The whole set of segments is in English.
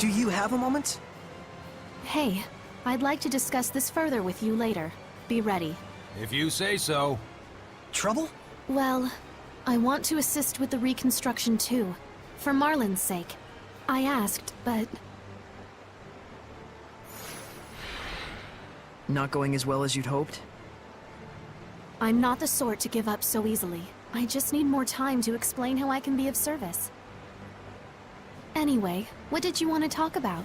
Do you have a moment? Hey, I'd like to discuss this further with you later. Be ready. If you say so. Trouble? Well, I want to assist with the reconstruction too. For Marlin's sake. I asked, but... Not going as well as you'd hoped? I'm not the sort to give up so easily. I just need more time to explain how I can be of service. Anyway, what did you want to talk about?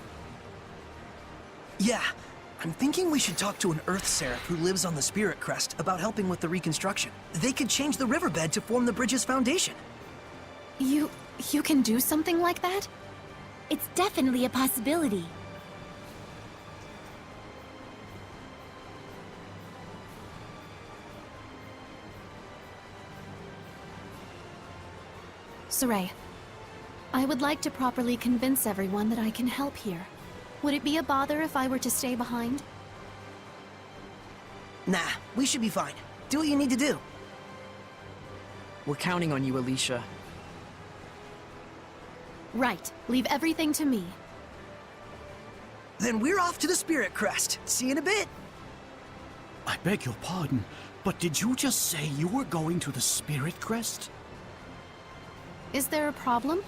Yeah, I'm thinking we should talk to an Earth Seraph who lives on the Spirit Crest about helping with the reconstruction. They could change the riverbed to form the bridge's foundation. You can do something like that? It's definitely a possibility. Saray, I would like to properly convince everyone that I can help here. Would it be a bother if I were to stay behind? Nah, we should be fine. Do what you need to do. We're counting on you, Alicia. Right. Leave everything to me. Then we're off to the Spirit Crest. See you in a bit. I beg your pardon, but did you just say you were going to the Spirit Crest? Is there a problem?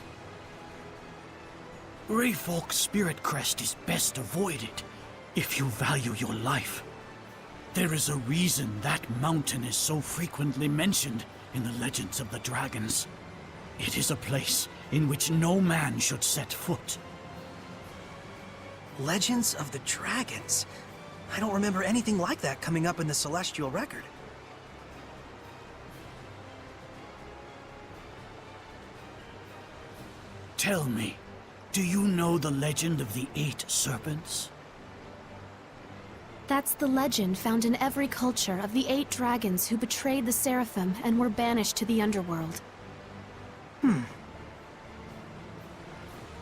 Rayfolk's Spirit Crest is best avoided if you value your life. There is a reason that mountain is so frequently mentioned in the legends of the dragons. It is a place in which no man should set foot. Legends of the Dragons? I don't remember anything like that coming up in the Celestial Record. Tell me, do you know the legend of the 8 serpents? That's the legend found in every culture of the 8 dragons who betrayed the Seraphim and were banished to the underworld.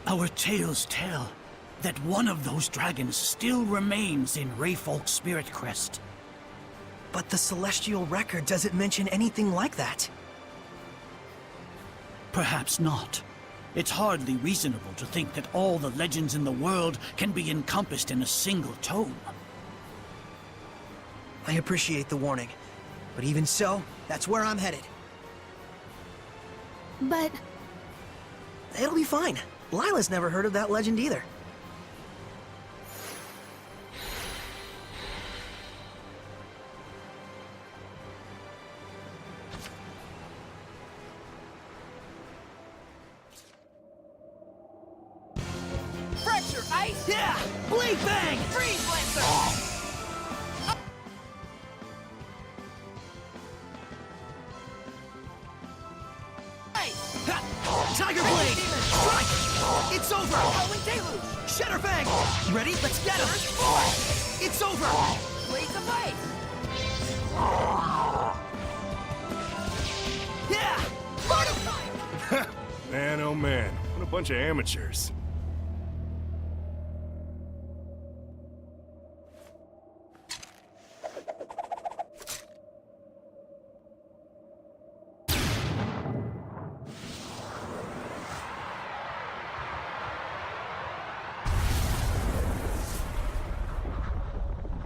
Our tales tell that one of those dragons still remains in Rayfolk's Spirit Crest. But the Celestial Record doesn't mention anything like that. Perhaps not. It's hardly reasonable to think that all the legends in the world can be encompassed in a single tome. I appreciate the warning, but even so, that's where I'm headed. But... It'll be fine. Lila's never heard of that legend either. Fracture ice! Yeah! Blade Bang! Freeze lancer! Ice! Ha! Tiger Blade! Strike! It's over! Howling deluge! Shatter Fang! You ready? Let's get him! Surge force! It's over! Blades of ice! Yeah! Mortify! Man, oh man, what a bunch of amateurs.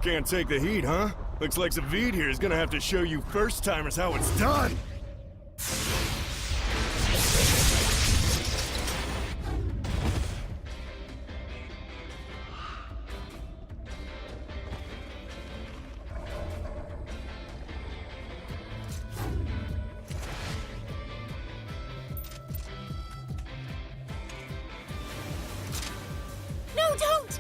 Can't take the heat, huh? Looks like Zavid here is gonna have to show you first-timers how it's done! No, don't!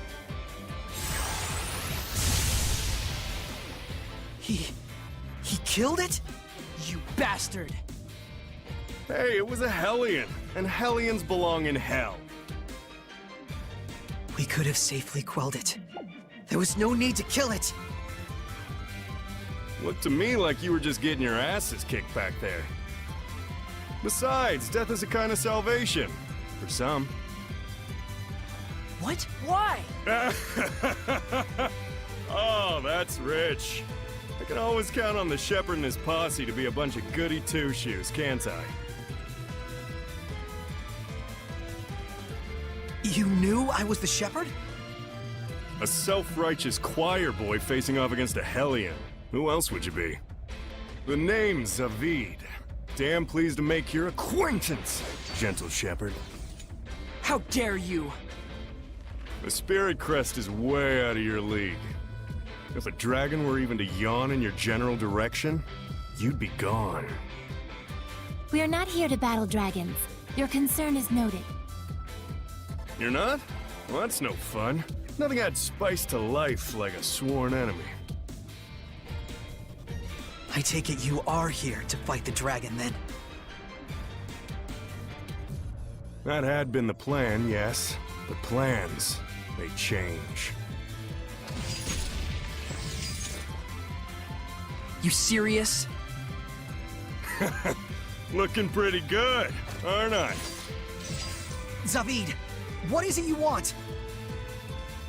He killed it? You bastard! Hey, it was a Hellion, and Hellions belong in hell. We could have safely quelled it. There was no need to kill it. Looked to me like you were just getting your asses kicked back there. Besides, death is a kind of salvation. For some. What? Why? Oh, that's rich. I can always count on the shepherd and his posse to be a bunch of goody two-shoes, can't I? You knew I was the shepherd? A self-righteous choir boy facing off against a Hellion. Who else would you be? The name's Zavid. Damn pleased to make your acquaintance, gentle shepherd. How dare you! The Spirit Crest is way out of your league. If a dragon were even to yawn in your general direction, you'd be gone. We are not here to battle dragons. Your concern is noted. You're not? Well, that's no fun. Nothing adds spice to life like a sworn enemy. I take it you are here to fight the dragon, then? That had been the plan, yes. But plans, they change. You serious? Looking pretty good, aren't I? Zavid, what is it you want?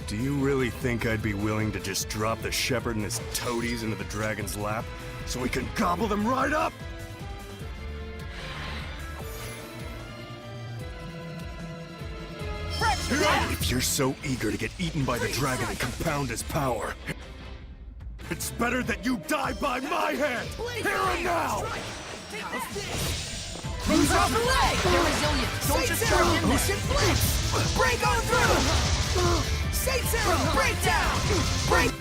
Do you really think I'd be willing to just drop the shepherd and his toadies into the dragon's lap so we can gobble them right up? If you're so eager to get eaten by the dragon and compound his power, it's better that you die by my hand! Here and now! Moves off the leg! They're resilient. Don't just charge in there. Ocean Blitz! Break on through! Saint Zero, break down! Break!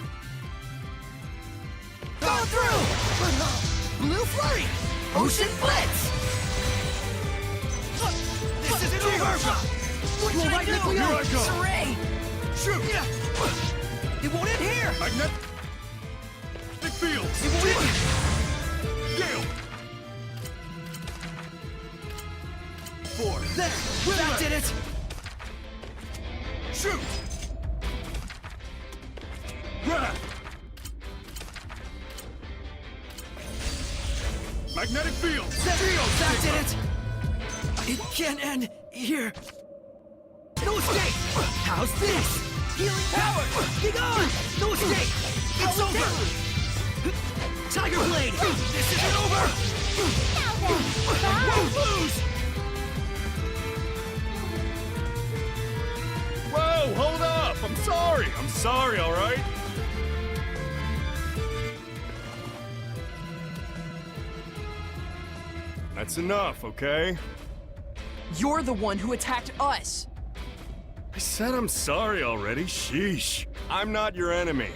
Go through! Blue Flurry! Ocean Blitz! This isn't over! What should I do? Here I go! Saray! Shoot! It won't end here! Magnetic fields! It won't end! Gale! Four. There! That did it! Shoot! Wrath! Magnetic fields! That did it! It can't end here. No escape! How's this? Healing power! Be gone! No escape! It's over! Tiger Blade! This isn't over! I won't lose! Whoa, hold up! I'm sorry! I'm sorry, alright? That's enough, okay? You're the one who attacked us! I said I'm sorry already, sheesh. I'm not your enemy.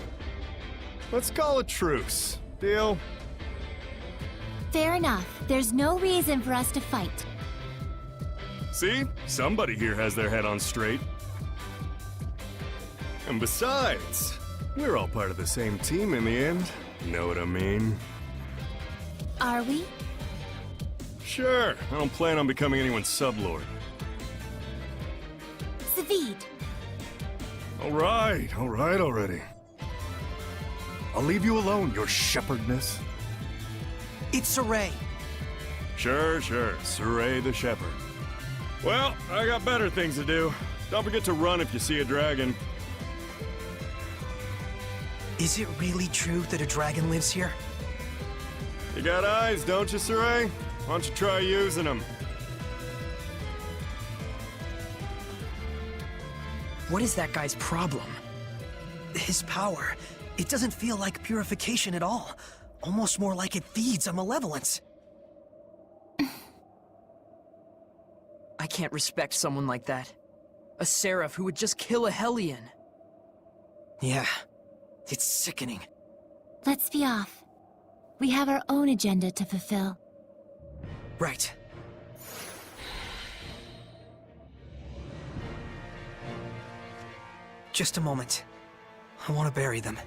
Let's call a truce. Deal? Fair enough. There's no reason for us to fight. See? Somebody here has their head on straight. And besides, we're all part of the same team in the end. Know what I mean? Are we? Sure, I don't plan on becoming anyone's sublord. Zavid. Alright already. I'll leave you alone, your shepherdness. It's Saray. Sure, Saray the shepherd. Well, I got better things to do. Don't forget to run if you see a dragon. Is it really true that a dragon lives here? You got eyes, don't you, Saray? Why don't you try using them? What is that guy's problem? His power. It doesn't feel like purification at all. Almost more like it feeds on malevolence. I can't respect someone like that. A seraph who would just kill a Hellion. Yeah, it's sickening. Let's be off. We have our own agenda to fulfill. Right. Just a moment. I want to bury them.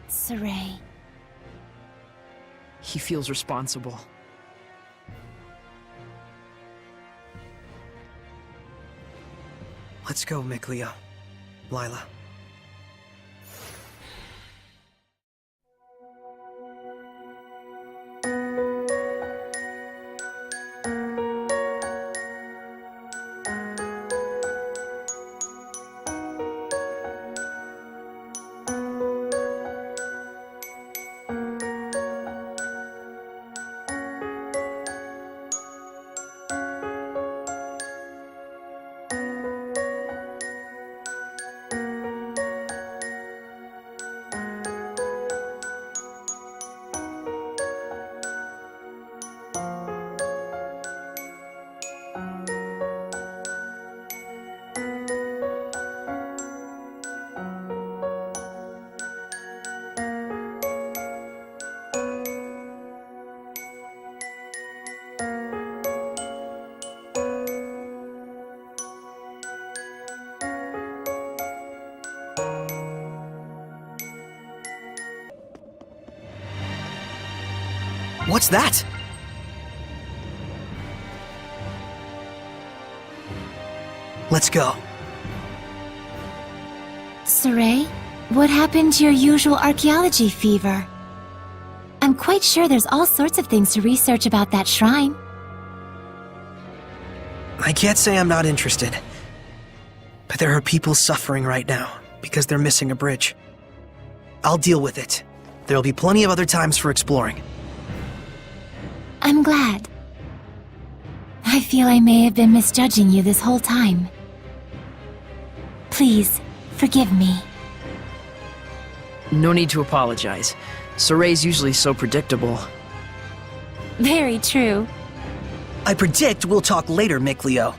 Saray. He feels responsible. Let's go, Miklia. Lila. What's that? Let's go. Saray, what happened to your usual archaeology fever? I'm quite sure there's all sorts of things to research about that shrine. I can't say I'm not interested. But there are people suffering right now because they're missing a bridge. I'll deal with it. There'll be plenty of other times for exploring. I'm glad. I feel I may have been misjudging you this whole time. Please, forgive me. No need to apologize. Saray's usually so predictable. Very true. I predict we'll talk later, Mikleo.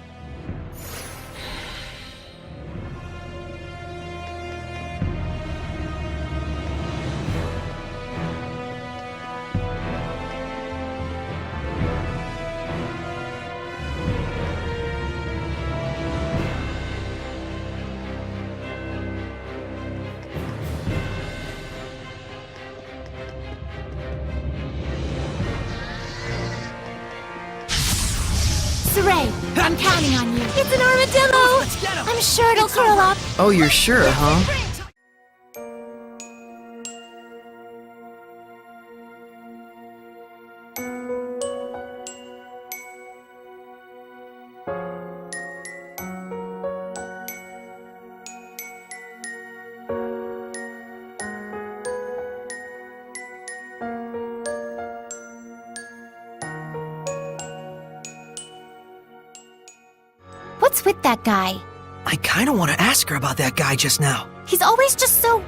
Saray, I'm counting on you. It's an armadillo! Let's get him! I'm sure it'll curl up. Oh, you're sure, huh? What's with that guy? I kinda want to ask her about that guy just now. He's always just so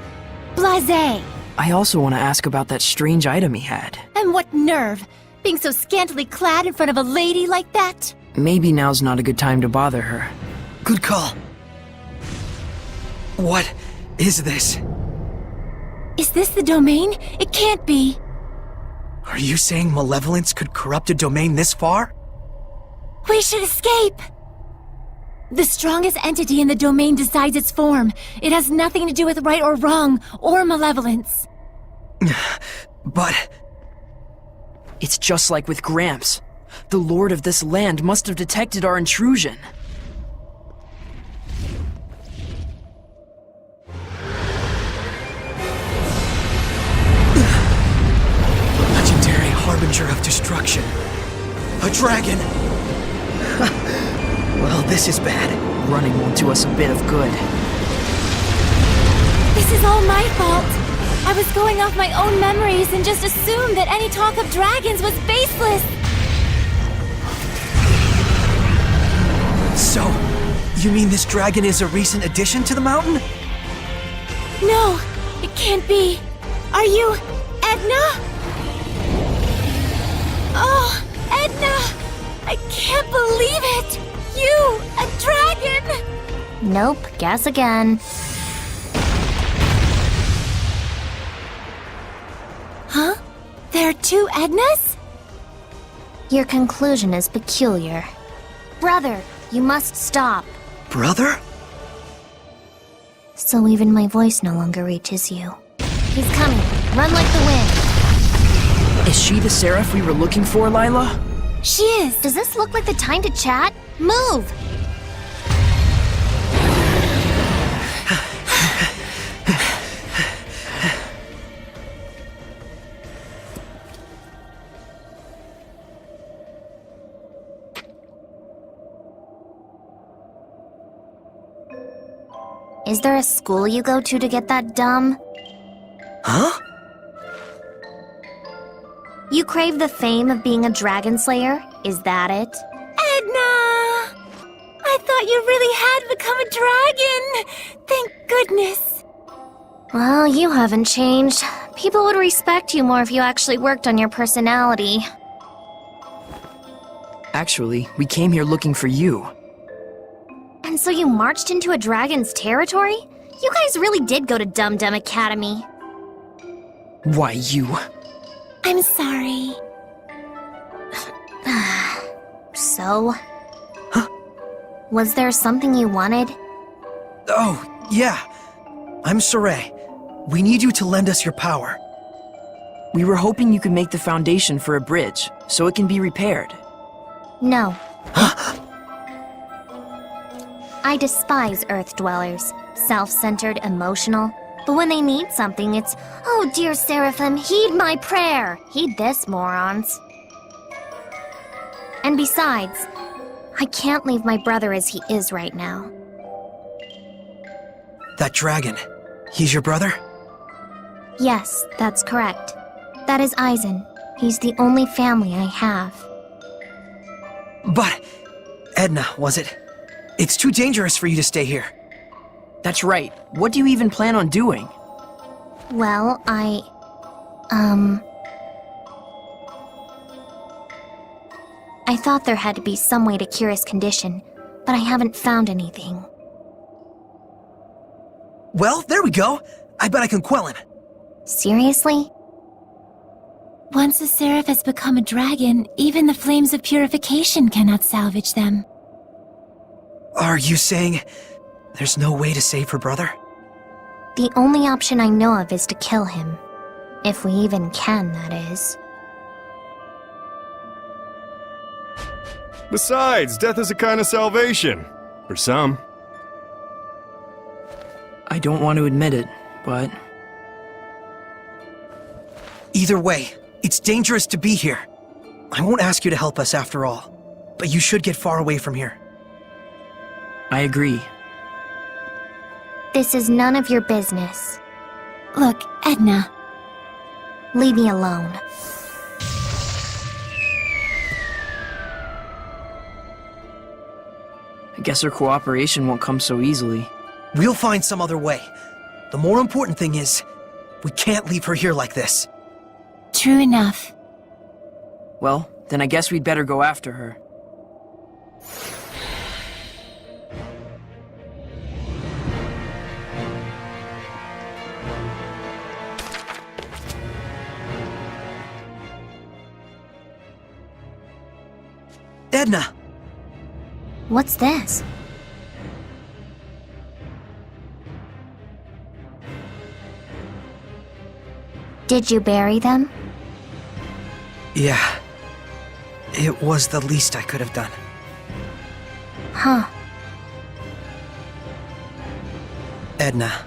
blasé. I also want to ask about that strange item he had. And what nerve, being so scantily clad in front of a lady like that? Maybe now's not a good time to bother her. Good call. What is this? Is this the domain? It can't be. Are you saying malevolence could corrupt a domain this far? We should escape! The strongest entity in the domain decides its form. It has nothing to do with right or wrong, or malevolence. But... It's just like with Gramps. The lord of this land must have detected our intrusion. Legendary harbinger of destruction. A dragon! Well, this is bad. Running won't do us a bit of good. This is all my fault. I was going off my own memories and just assumed that any talk of dragons was baseless. So, you mean this dragon is a recent addition to the mountain? No, it can't be. Are you Edna? Oh, Edna! I can't believe it! You, a dragon! Nope, guess again. Huh? There are two Ednas? Your conclusion is peculiar. Brother, you must stop. Brother? So even my voice no longer reaches you. He's coming. Run like the wind. Is she the Seraph we were looking for, Lila? She is. Does this look like the time to chat? Move! Is there a school you go to get that dumb? Huh? You crave the fame of being a dragon slayer? Is that it? Edna! I thought you really had become a dragon! Thank goodness. Well, you haven't changed. People would respect you more if you actually worked on your personality. Actually, we came here looking for you. And so you marched into a dragon's territory? You guys really did go to Dum Dum Academy. Why, you? I'm sorry. So? Was there something you wanted? Oh, yeah. I'm Saray. We need you to lend us your power. We were hoping you could make the foundation for a bridge, so it can be repaired. No. I despise Earth dwellers. Self-centered, emotional. But when they need something, it's, "Oh, dear Seraphim, heed my prayer." Heed this, morons. And besides, I can't leave my brother as he is right now. That dragon, he's your brother? Yes, that's correct. That is Eisen. He's the only family I have. But, Edna, was it? It's too dangerous for you to stay here. That's right. What do you even plan on doing? Well, I thought there had to be some way to cure his condition, but I haven't found anything. Well, there we go. I bet I can quell him. Seriously? Once a seraph has become a dragon, even the flames of purification cannot salvage them. Are you saying there's no way to save her brother? The only option I know of is to kill him. If we even can, that is. Besides, death is a kind of salvation. For some. I don't want to admit it, but... Either way, it's dangerous to be here. I won't ask you to help us after all, but you should get far away from here. I agree. This is none of your business. Look, Edna. Leave me alone. I guess our cooperation won't come so easily. We'll find some other way. The more important thing is, we can't leave her here like this. True enough. Well, then I guess we'd better go after her. Edna! What's this? Did you bury them? Yeah. It was the least I could have done. Huh. Edna.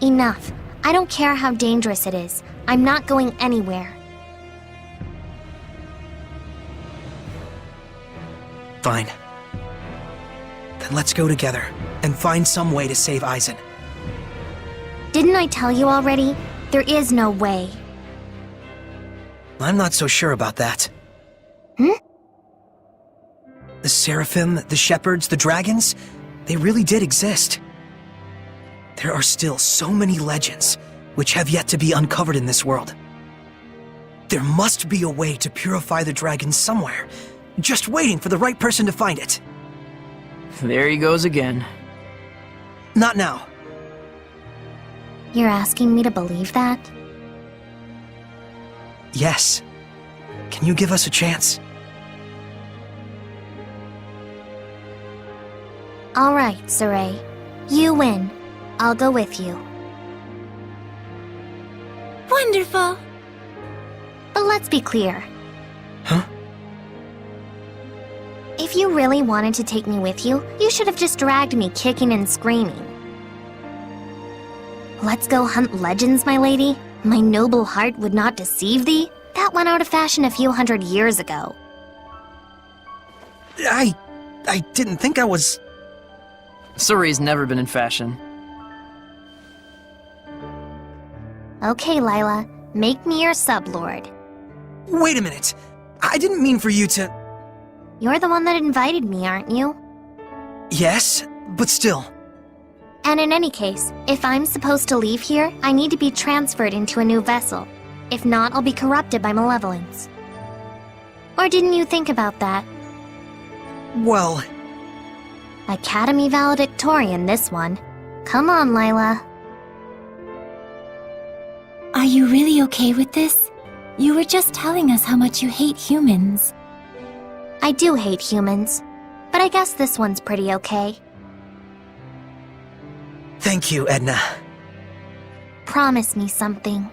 Enough. I don't care how dangerous it is. I'm not going anywhere. Fine. Then let's go together and find some way to save Eisen. Didn't I tell you already? There is no way. I'm not so sure about that. The Seraphim, the Shepherds, the Dragons, they really did exist. There are still so many legends which have yet to be uncovered in this world. There must be a way to purify the dragons somewhere, just waiting for the right person to find it. There he goes again. Not now. You're asking me to believe that? Yes. Can you give us a chance? All right, Saray. You win. I'll go with you. Wonderful! But let's be clear. Huh? If you really wanted to take me with you, you should have just dragged me kicking and screaming. Let's go hunt legends, my lady. My noble heart would not deceive thee. That went out of fashion a few hundred years ago. I didn't think I was... Surrey's never been in fashion. Okay, Lila. Make me your sublord. Wait a minute. I didn't mean for you to... You're the one that invited me, aren't you? Yes, but still. And in any case, if I'm supposed to leave here, I need to be transferred into a new vessel. If not, I'll be corrupted by malevolence. Or didn't you think about that? Well... Academy valedictorian, this one. Come on, Lila. Are you really okay with this? You were just telling us how much you hate humans. I do hate humans, but I guess this one's pretty okay. Thank you, Edna. Promise me something.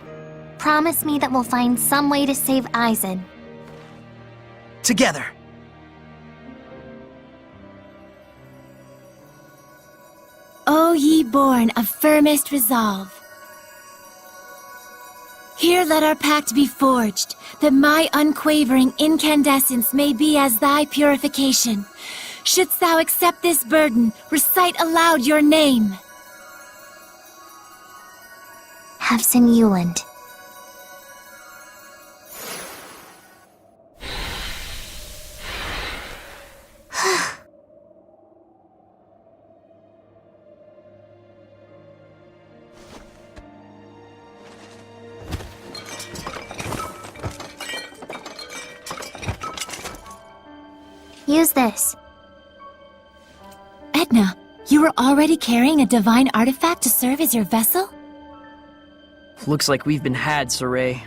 Promise me that we'll find some way to save Aizen. Together. O ye born of firmest resolve. Here let our pact be forged, that my unquavering incandescence may be as thy purification. Shouldst thou accept this burden, recite aloud your name. Havson Yuland. Use this. Edna, you were already carrying a divine artifact to serve as your vessel? Looks like we've been had, Saray.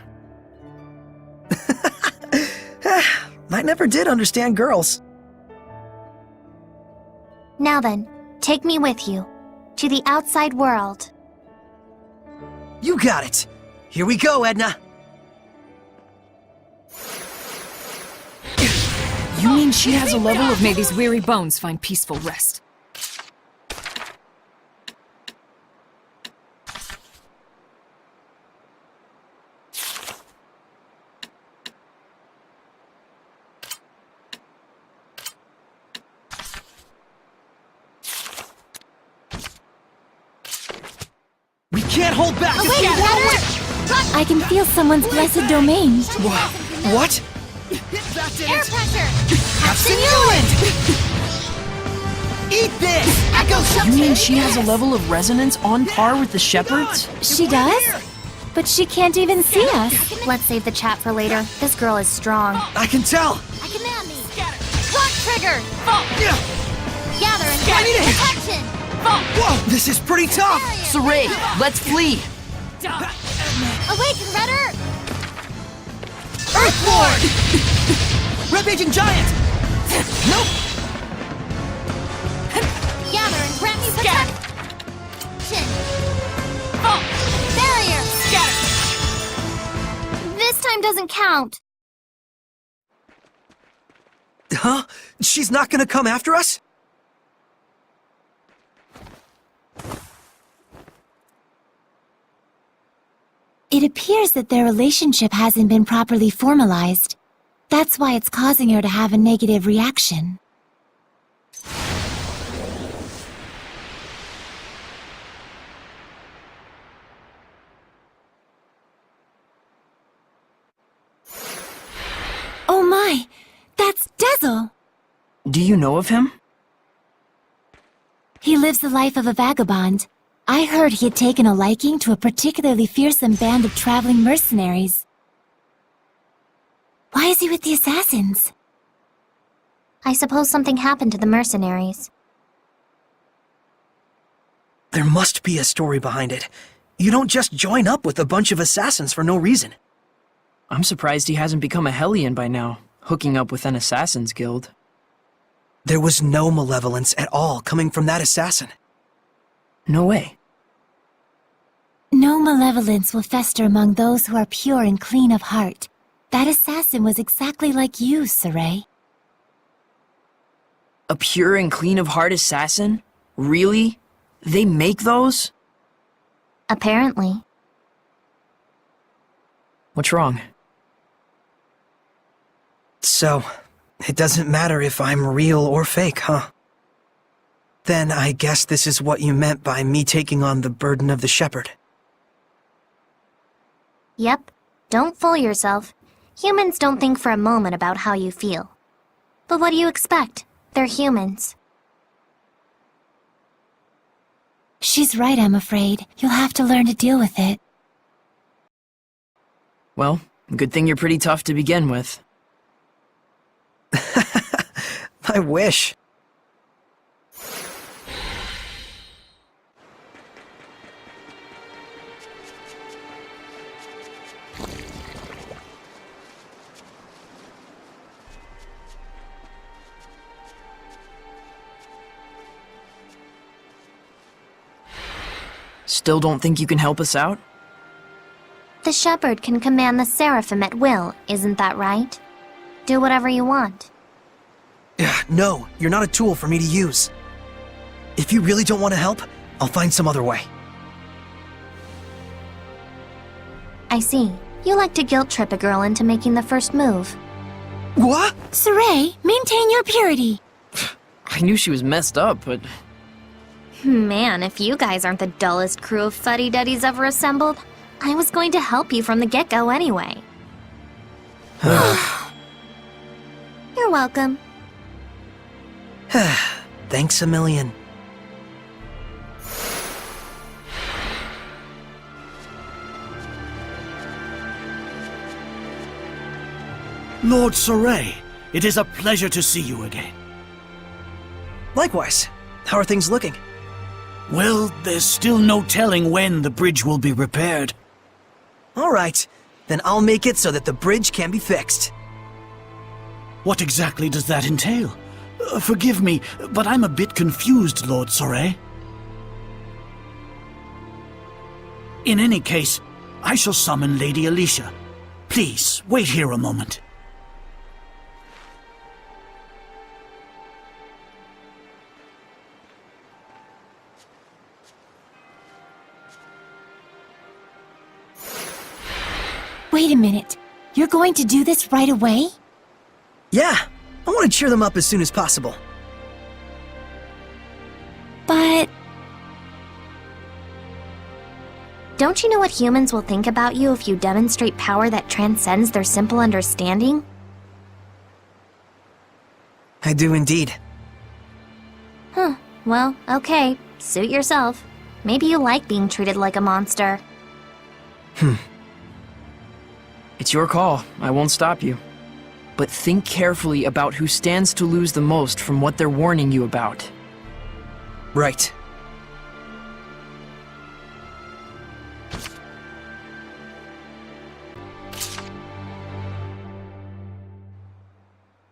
I never did understand girls. Now then, take me with you. To the outside world. You got it. Here we go, Edna. You mean she has a level of may these weary bones find peaceful rest? We can't hold back. I can feel someone's blessed domain. What? Air pressure! Havson Yuland! Eat this! Echo You mean she has a level of resonance on par with the shepherds? She does? But she can't even see us. Let's save the chat for later. This girl is strong. I can tell! I command thee! Clock trigger! Yeah. Gather and I need it. protection! Whoa, this is pretty tough! Saray, let's flee! Awaken, Redder! Earthborn! Rampaging giant! Nope! Gather and grant me protection! Barrier! This time doesn't count. Huh? She's not gonna come after us? It appears that their relationship hasn't been properly formalized. That's why it's causing her to have a negative reaction. Oh my! That's Dezel! Do you know of him? He lives the life of a vagabond. I heard he had taken a liking to a particularly fearsome band of traveling mercenaries. Why is he with the assassins? I suppose something happened to the mercenaries. There must be a story behind it. You don't just join up with a bunch of assassins for no reason. I'm surprised he hasn't become a Hellion by now, hooking up with an assassin's guild. There was no malevolence at all coming from that assassin. No way. No malevolence will fester among those who are pure and clean of heart. That assassin was exactly like you, Saray. A pure and clean of heart assassin? Really? They make those? Apparently. What's wrong? So, it doesn't matter if I'm real or fake, huh? Then I guess this is what you meant by me taking on the burden of the shepherd. Yep. Don't fool yourself. Humans don't think for a moment about how you feel. But what do you expect? They're humans. She's right, I'm afraid. You'll have to learn to deal with it. Well, good thing you're pretty tough to begin with. I wish. Still don't think you can help us out? the shepherd can command the seraphim at will, isn't that right? Do whatever you want. No, you're not a tool for me to use. If you really don't want to help, I'll find some other way. I see. You like to guilt trip a girl into making the first move. What? Saray, maintain your purity. I knew she was messed up, but Man, if you guys aren't the dullest crew of fuddy-duddies ever assembled, I was going to help you from the get-go anyway. You're welcome. Thanks a million. Lord Saray, it is a pleasure to see you again. Likewise. How are things looking? Well, there's still no telling when the bridge will be repaired. All right. Then I'll make it so that the bridge can be fixed. What exactly does that entail? Forgive me, but I'm a bit confused, Lord Saray. In any case, I shall summon Lady Alicia. Please, wait here a moment. Wait a minute. You're going to do this right away? Yeah, I want to cheer them up as soon as possible. But Don't you know what humans will think about you if you demonstrate power that transcends their simple understanding? I do indeed. Well, okay. Suit yourself. Maybe you like being treated like a monster. it's your call. I won't stop you. But think carefully about who stands to lose the most from what they're warning you about. Right.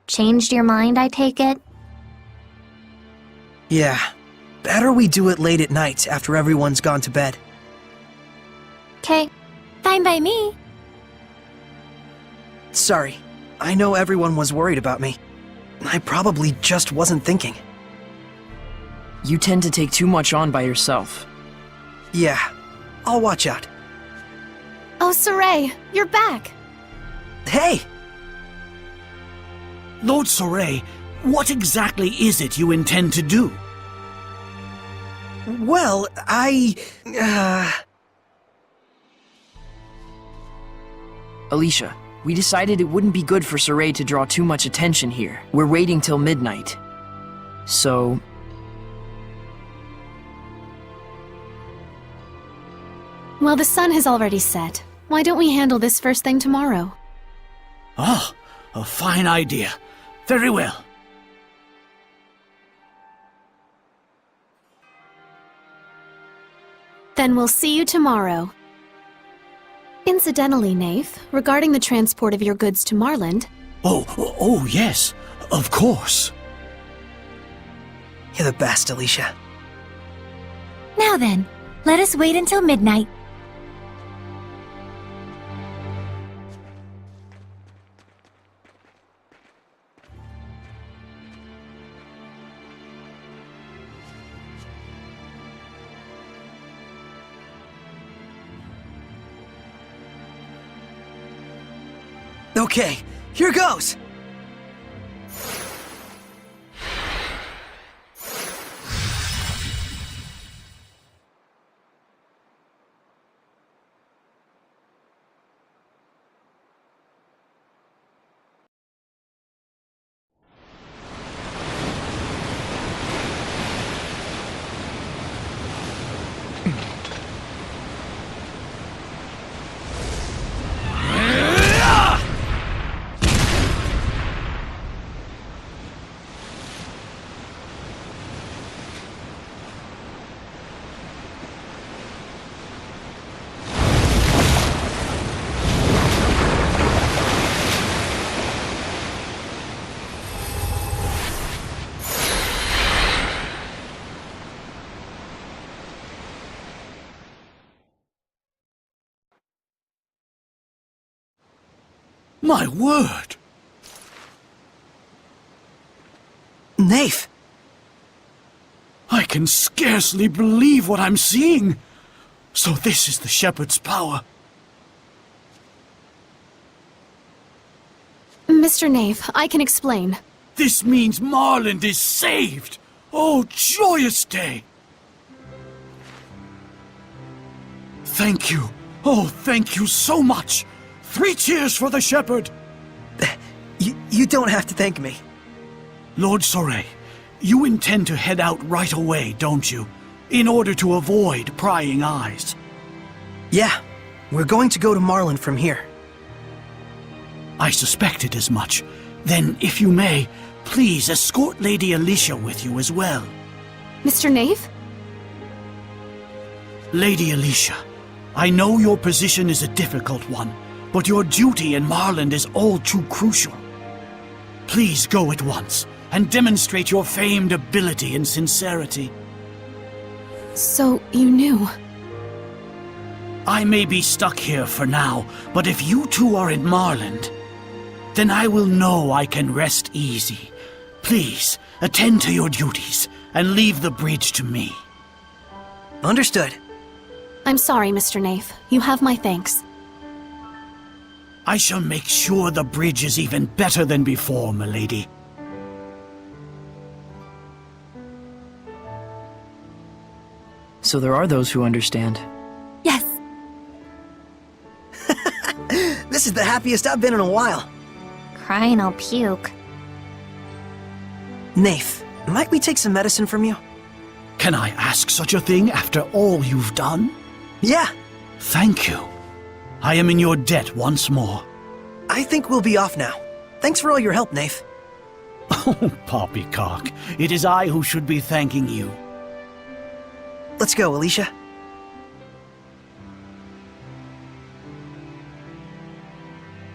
Changed your mind, I take it? Yeah. Better we do it late at night after everyone's gone to bed. 'Kay. fine by me. Sorry. I know everyone was worried about me. I probably just wasn't thinking. You tend to take too much on by yourself. Yeah. I'll watch out. Oh, Saray, you're back. Hey! Lord Saray, what exactly is it you intend to do? Well, Alicia, we decided it wouldn't be good for Saray to draw too much attention here. We're waiting till midnight. So... Well, the sun has already set. Why don't we handle this first thing tomorrow? Ah, a fine idea. Very well. Then we'll see you tomorrow. Incidentally, Nath, regarding the transport of your goods to Marland... Oh, yes. Of course. you're the best, Alicia. Now then, let us wait until midnight. Okay, here goes! My word! Nafe! I can scarcely believe what I'm seeing. So this is the shepherd's power. Mr. Nave, I can explain. This means Marland is saved! Oh, joyous day! Thank you. Oh, thank you so much. 3 cheers for the shepherd. You don't have to thank me. Lord Soray, you intend to head out right away, don't you? In order to avoid prying eyes. Yeah, we're going to go to Marland from here. I suspected as much. Then, if you may, please escort Lady Alicia with you as well. Mr. Nave? Lady Alicia, I know your position is a difficult one, but your duty in Marland is all too crucial. Please go at once, and demonstrate your famed ability and sincerity. So, you knew. I may be stuck here for now, but if you two are in Marland, then I will know I can rest easy. Please, attend to your duties, and leave the bridge to me. Understood. I'm sorry, Mr. Nave. You have my thanks. I shall make sure the bridge is even better than before, milady. So there are those who understand. Yes. This is the happiest I've been in a while. Crying I'll puke. Nafe, might we take some medicine from you? Can I ask such a thing after all you've done? Yeah, Thank you. I am in your debt once more. I think we'll be off now. Thanks for all your help, Nafe. Oh, poppycock. It is I who should be thanking you. Let's go, Alicia.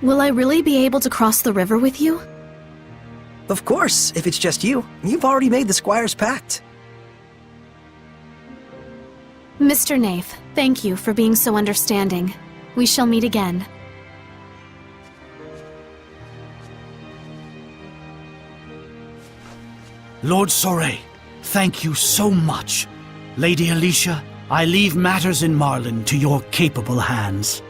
Will I really be able to cross the river with you? Of course, if it's just you. You've already made the Squire's pact. Mr. Nave, thank you for being so understanding. We shall meet again. Lord Soray, thank you so much. Lady Alicia, I leave matters in Marland to your capable hands.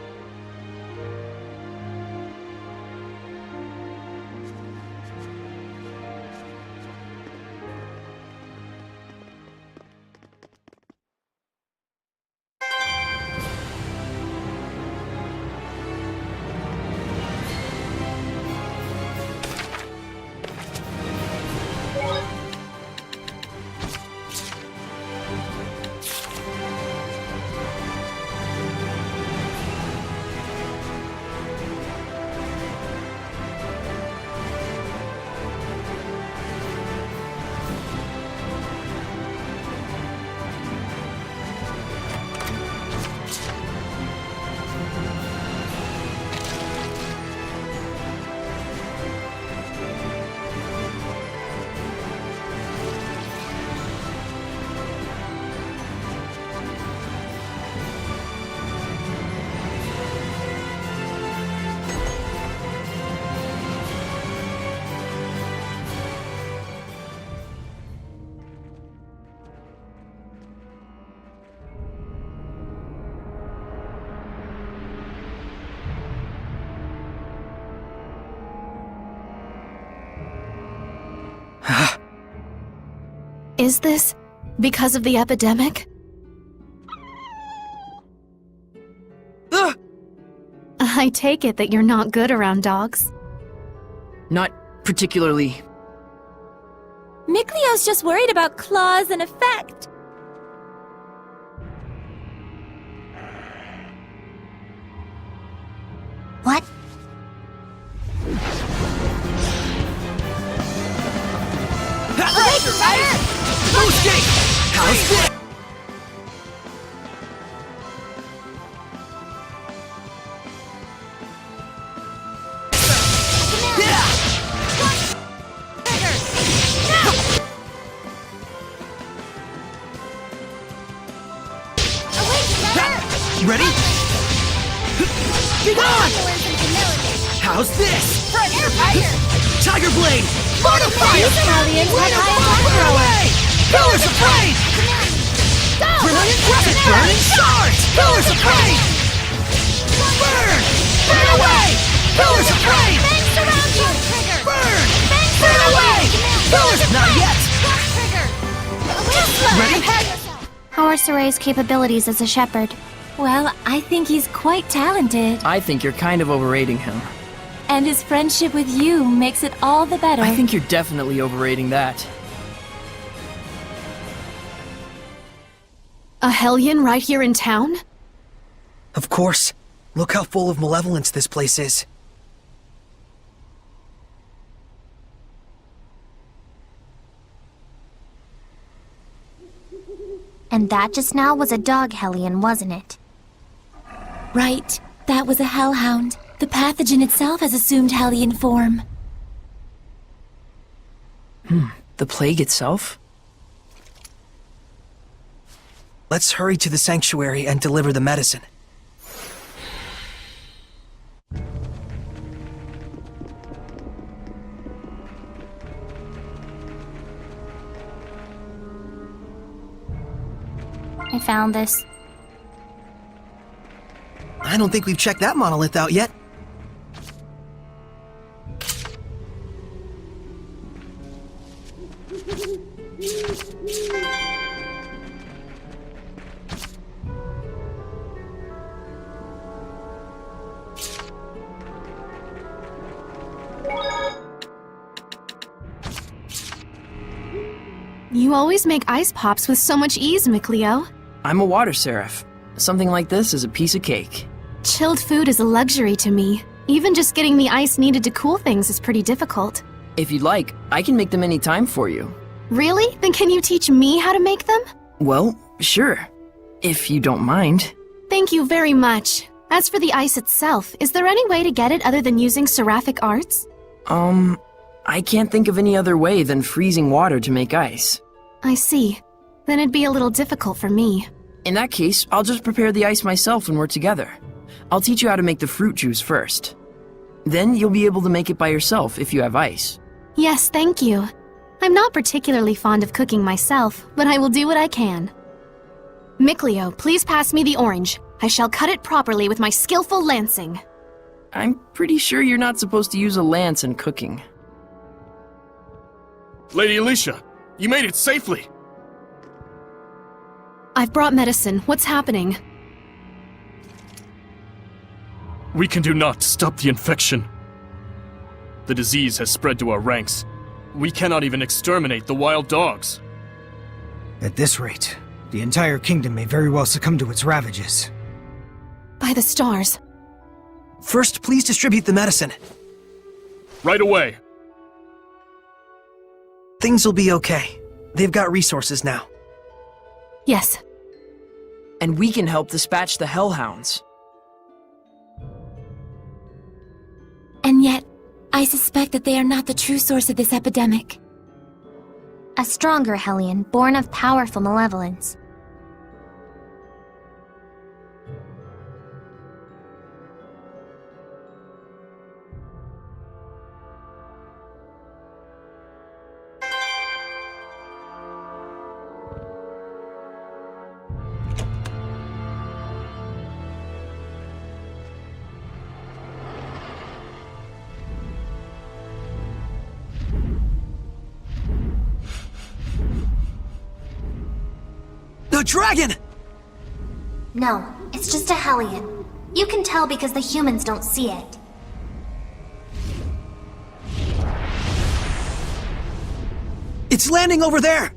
Is this because of the epidemic? Ugh! I take it that you're not good around dogs. Not particularly. Miklio's just worried about claws and effect. What? No escape! How's this? You ready? Get on! How's this? Tiger Blade! Mortify! Hellions Light have of high bomb, attack burn power. away! Pillars of Flame! Brilliant Crescent Burning Charge! Pillars of Flame! Burn! Burn away! Pillars of Flame! Burn! Burn away! Pillars of Not yet! Ready? How are Soray's capabilities as a shepherd? Well, I think he's quite talented. I think you're kind of overrating him. And his friendship with you makes it all the better. I think you're definitely overrating that. A Hellion right here in town? Of course. Look how full of malevolence this place is. And that just now was a dog Hellion, wasn't it? Right. That was a hellhound. The pathogen itself has assumed Hellion form. The plague itself? Let's hurry to the sanctuary and deliver the medicine. I found this. I don't think we've checked that monolith out yet. You always make ice pops with so much ease, Mikleo. I'm a water seraph. Something like this is a piece of cake. Chilled food is a luxury to me. Even just getting the ice needed to cool things is pretty difficult. If you'd like, I can make them any time for you. Really? Then can you teach me how to make them? Well, sure. If you don't mind. Thank you very much. As for the ice itself, is there any way to get it other than using seraphic arts? I can't think of any other way than freezing water to make ice. I see. Then it'd be a little difficult for me. In that case, I'll just prepare the ice myself when we're together. I'll teach you how to make the fruit juice first. Then you'll be able to make it by yourself if you have ice. Yes, thank you. I'm not particularly fond of cooking myself, but I will do what I can. Mikleo, please pass me the orange. I shall cut it properly with my skillful lancing. I'm pretty sure you're not supposed to use a lance in cooking. Lady Alicia, you made it safely! I've brought medicine. What's happening? We can do naught to stop the infection. The disease has spread to our ranks. We cannot even exterminate the wild dogs. At this rate, the entire kingdom may very well succumb to its ravages. By the stars. First, please distribute the medicine. Right away! Things will be okay. They've got resources now. Yes. And we can help dispatch the hellhounds. And yet, I suspect that they are not the true source of this epidemic. A stronger Hellion, born of powerful malevolence. The dragon! No, it's just a Hellion. You can tell because the humans don't see it. It's landing over there!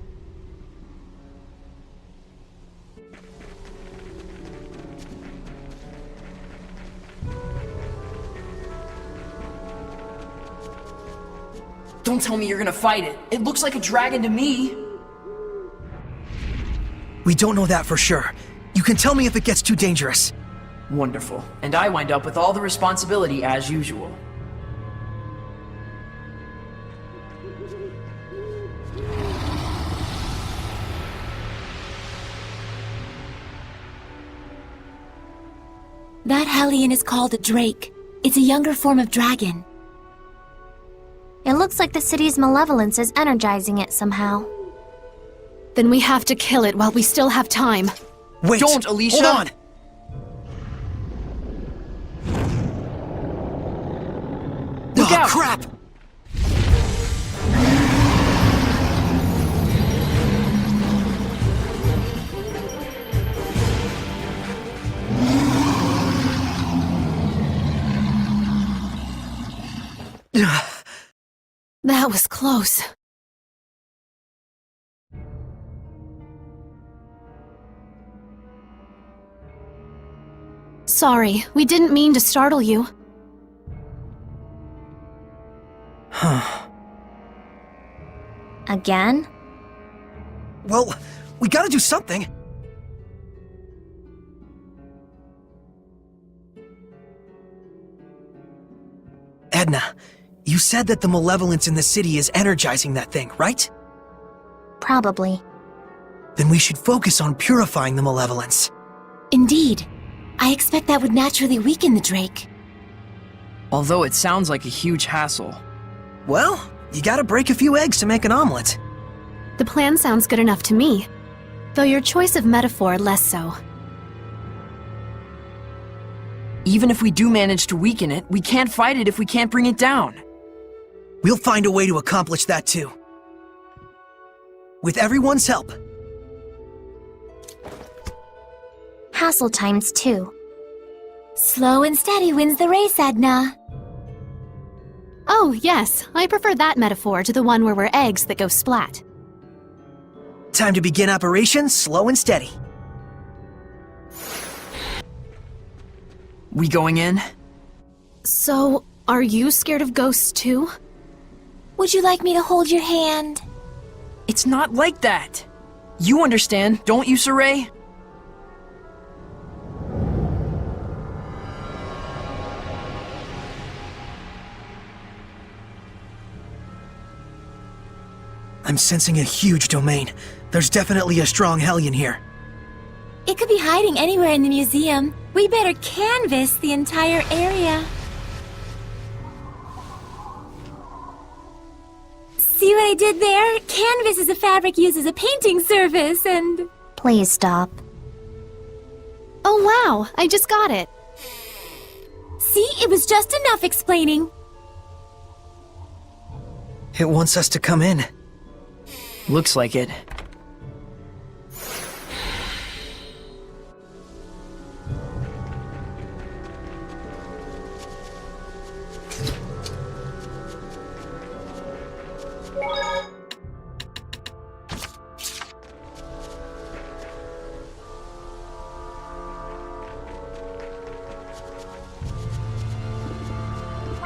Don't tell me you're gonna fight it. It looks like a dragon to me. We don't know that for sure. You can tell me if it gets too dangerous. Wonderful. And I wind up with all the responsibility as usual. That Hellion is called a Drake. It's a younger form of dragon. It looks like the city's malevolence is energizing it somehow. Then we have to kill it while we still have time. Wait! Don't, Alicia! Hold on! Look out! Crap! That was close. Sorry, we didn't mean to startle you. Again? Well, we gotta do something. Edna, you said that the malevolence in the city is energizing that thing, right? Probably. Then we should focus on purifying the malevolence. Indeed. I expect that would naturally weaken the Drake. Although it sounds like a huge hassle. Well, you gotta break a few eggs to make an omelet. The plan sounds good enough to me, though your choice of metaphor less so. Even if we do manage to weaken it, we can't fight it if we can't bring it down. We'll find a way to accomplish that too. With everyone's help. Hassle times 2. Slow and steady wins the race, Edna. Oh, yes, I prefer that metaphor to the one where we're eggs that go splat. Time to begin Operation Slow and Steady. We going in? So, are you scared of ghosts too? Would you like me to hold your hand? It's not like that. You understand, don't you, Saray? I'm sensing a huge domain. There's definitely a strong Hellion here. It could be hiding anywhere in the museum. We better canvass the entire area. See what I did there? Canvas is a fabric used as a painting service, and... Please stop. Oh wow, I just got it. See, it was just enough explaining. It wants us to come in. Looks like it.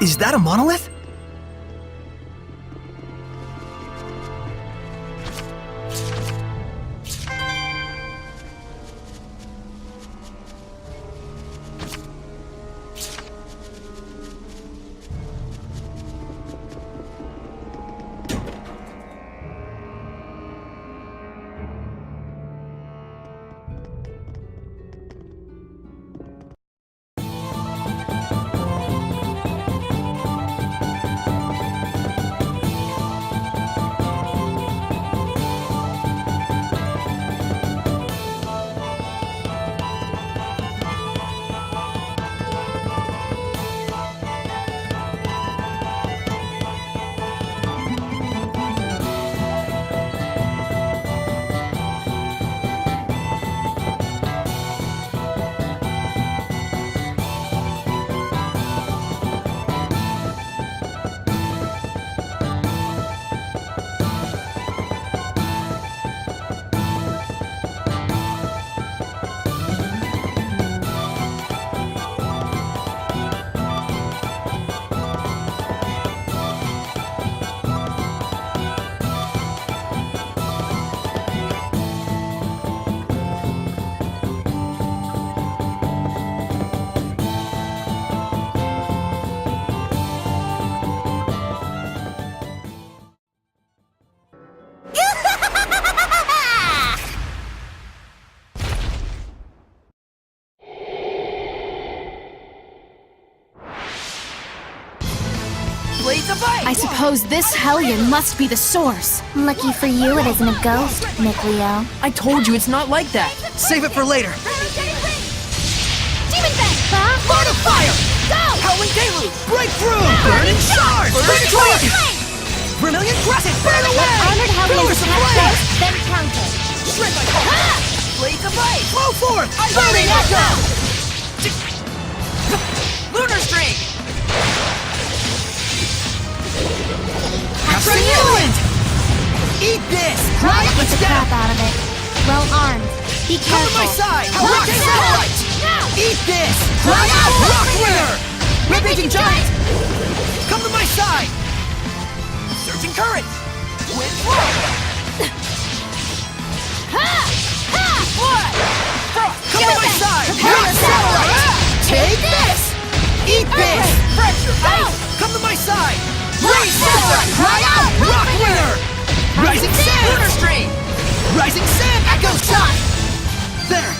Is that a monolith? suppose this Hellion must be the source. Lucky for you, it isn't a ghost, Mikleo. I told you it's not like that. Save it for later. Demon Fang! Lord of Fire! Go! Howling Deluge! Breakthrough! Burning Charge! Burning Flame! Vermilion Crescent! Burn away! Honored Hellions Pillars of attack Flame! first, then counter. Shred my heart! Blades of Light! Flow forth! Burning Echo! Lunar Stream! Brilliant! Eat this! Cry up and Beat the step! crap out of it. Well armed. Be Come to my careful. side! Rock Satellite! Eat this! Cry out! Rock Winner! Rampaging Giant! Come to my side! Surging Current! Wind Flow! Come to my side! Rock Satellite! Take this! Eat this! Pressure! Ice! Come to my side! Raise Satellite! Cry out! Rock Winner! Rising Sand! Lunar Stream! Rising Sand! Echo Shot! There!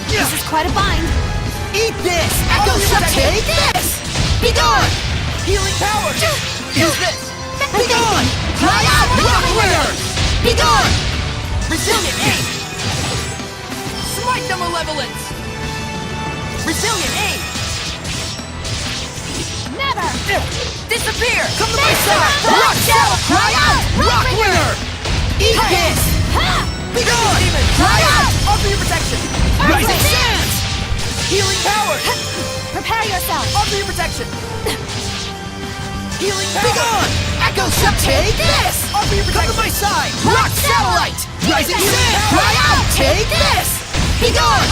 This is quite a bind. Eat this! Echo Shot! Take this! Be gone! Healing Power! Use this! Be gone! Cry out! Rock Winner! Be gone! Resilient Aim! Smite the Malevolence! Resilient Aim! Never! Disappear! Come to my side! Rock Shell! Cry out! Rock Winner! Eat this! Be gone! Cry out! Offer your protection! Rising Sands! Healing Power! Prepare yourself! Offer your protection! Healing Power! Be gone! Echo Shell! Take this! Offer your protection! Come to my side! Rock Satellite! Rising Sands! Cry out! Take this! Be gone!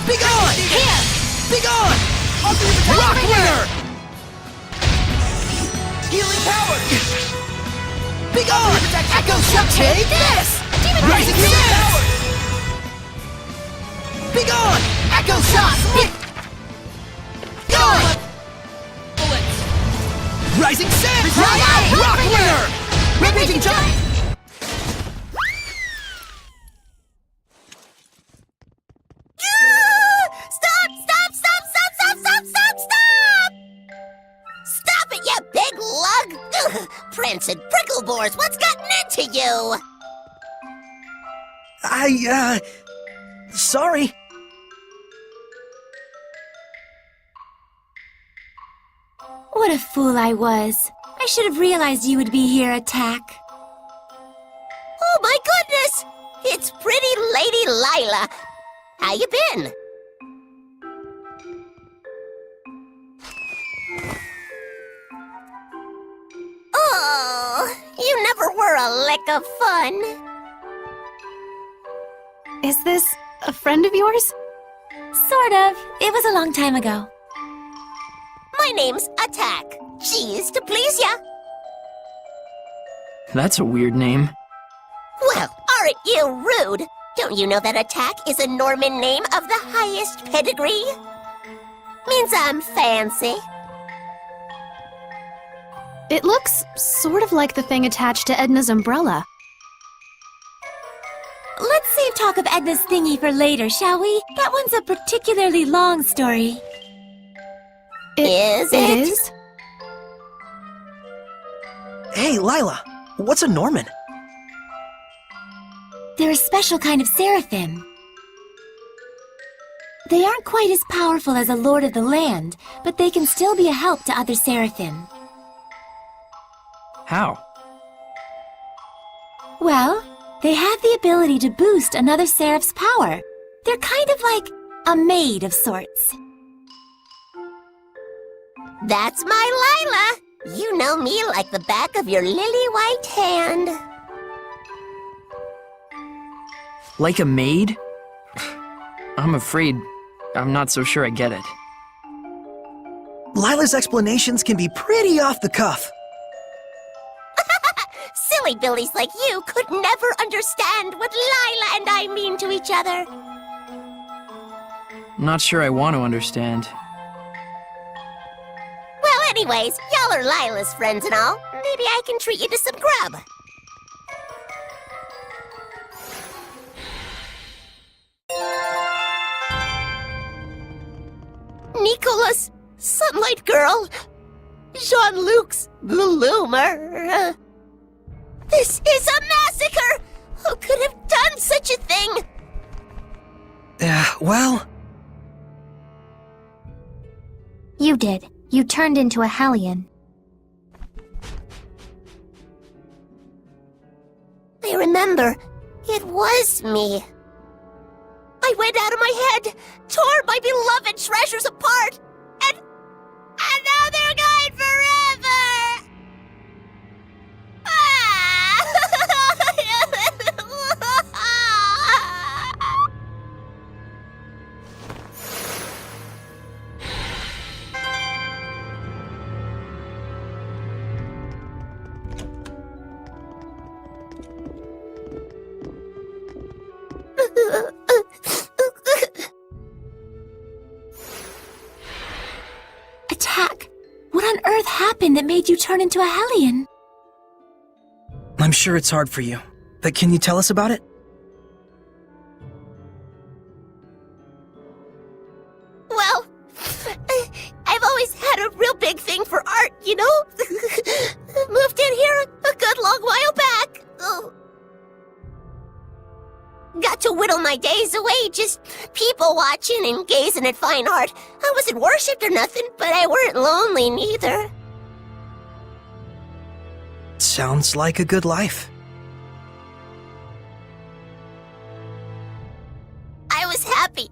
Be gone! Here! Be gone! Offer your protection! Rock Winner! Healing Power! Be gone! Echo Shot! Take this! Rising Sand! Be gone! Echo Shot! Gone! Rising Sand! Cry out! Rock Winner! Rampaging Giant! Stop! Stop! Stop! Stop! Stop! Stop! Stop! Stop! Stop it, you big lug! Ugh, Prancing Pricklebores, what's gotten into you? Sorry. What a fool I was. I should have realized you would be here, Attack. Oh my goodness! It's pretty Lady Lila. How you been? Oh, you never were a lick of fun. Is this a friend of yours? Sort of. It was a long time ago. My name's Attack. Cheese to please ya. That's a weird name. Well, aren't you rude? Don't you know that Attack is a Norman name of the highest pedigree? Means I'm fancy. It looks sort of like the thing attached to Edna's umbrella. Let's save talk of Edna's thingy for later, shall we? That one's a particularly long story. Is it? It is? Hey, Lila, what's a Norman? They're a special kind of seraphim. They aren't quite as powerful as a Lord of the Land, but they can still be a help to other seraphim. How? Well, they have the ability to boost another seraph's power. They're kind of like a maid of sorts. That's my Lila. You know me like the back of your lily-white hand. Like a maid? I'm afraid I'm not so sure I get it. Lila's explanations can be pretty off the cuff. Silly billies like you could never understand what Lila and I mean to each other. Not sure I want to understand. Well, anyways, y'all are Lila's friends and all. Maybe I can treat you to some grub. Nicholas, Sunlight Girl, Jean-Luc's bloomer. This is a massacre! Who could have done such a thing? Well... You did. You turned into a Hellion. I remember. It was me. I went out of my head, tore my beloved treasures apart, and now they're gone forever! Attack! What on earth happened that made you turn into a Hellion? I'm sure it's hard for you, but can you tell us about it? Well, I've always had a real big thing for art, you know? Moved in here a good long while back. Got to whittle my days away just people watching and gazing at fine art. I wasn't worshipped or nothing, but I weren't lonely neither. Sounds like a good life. I was happy.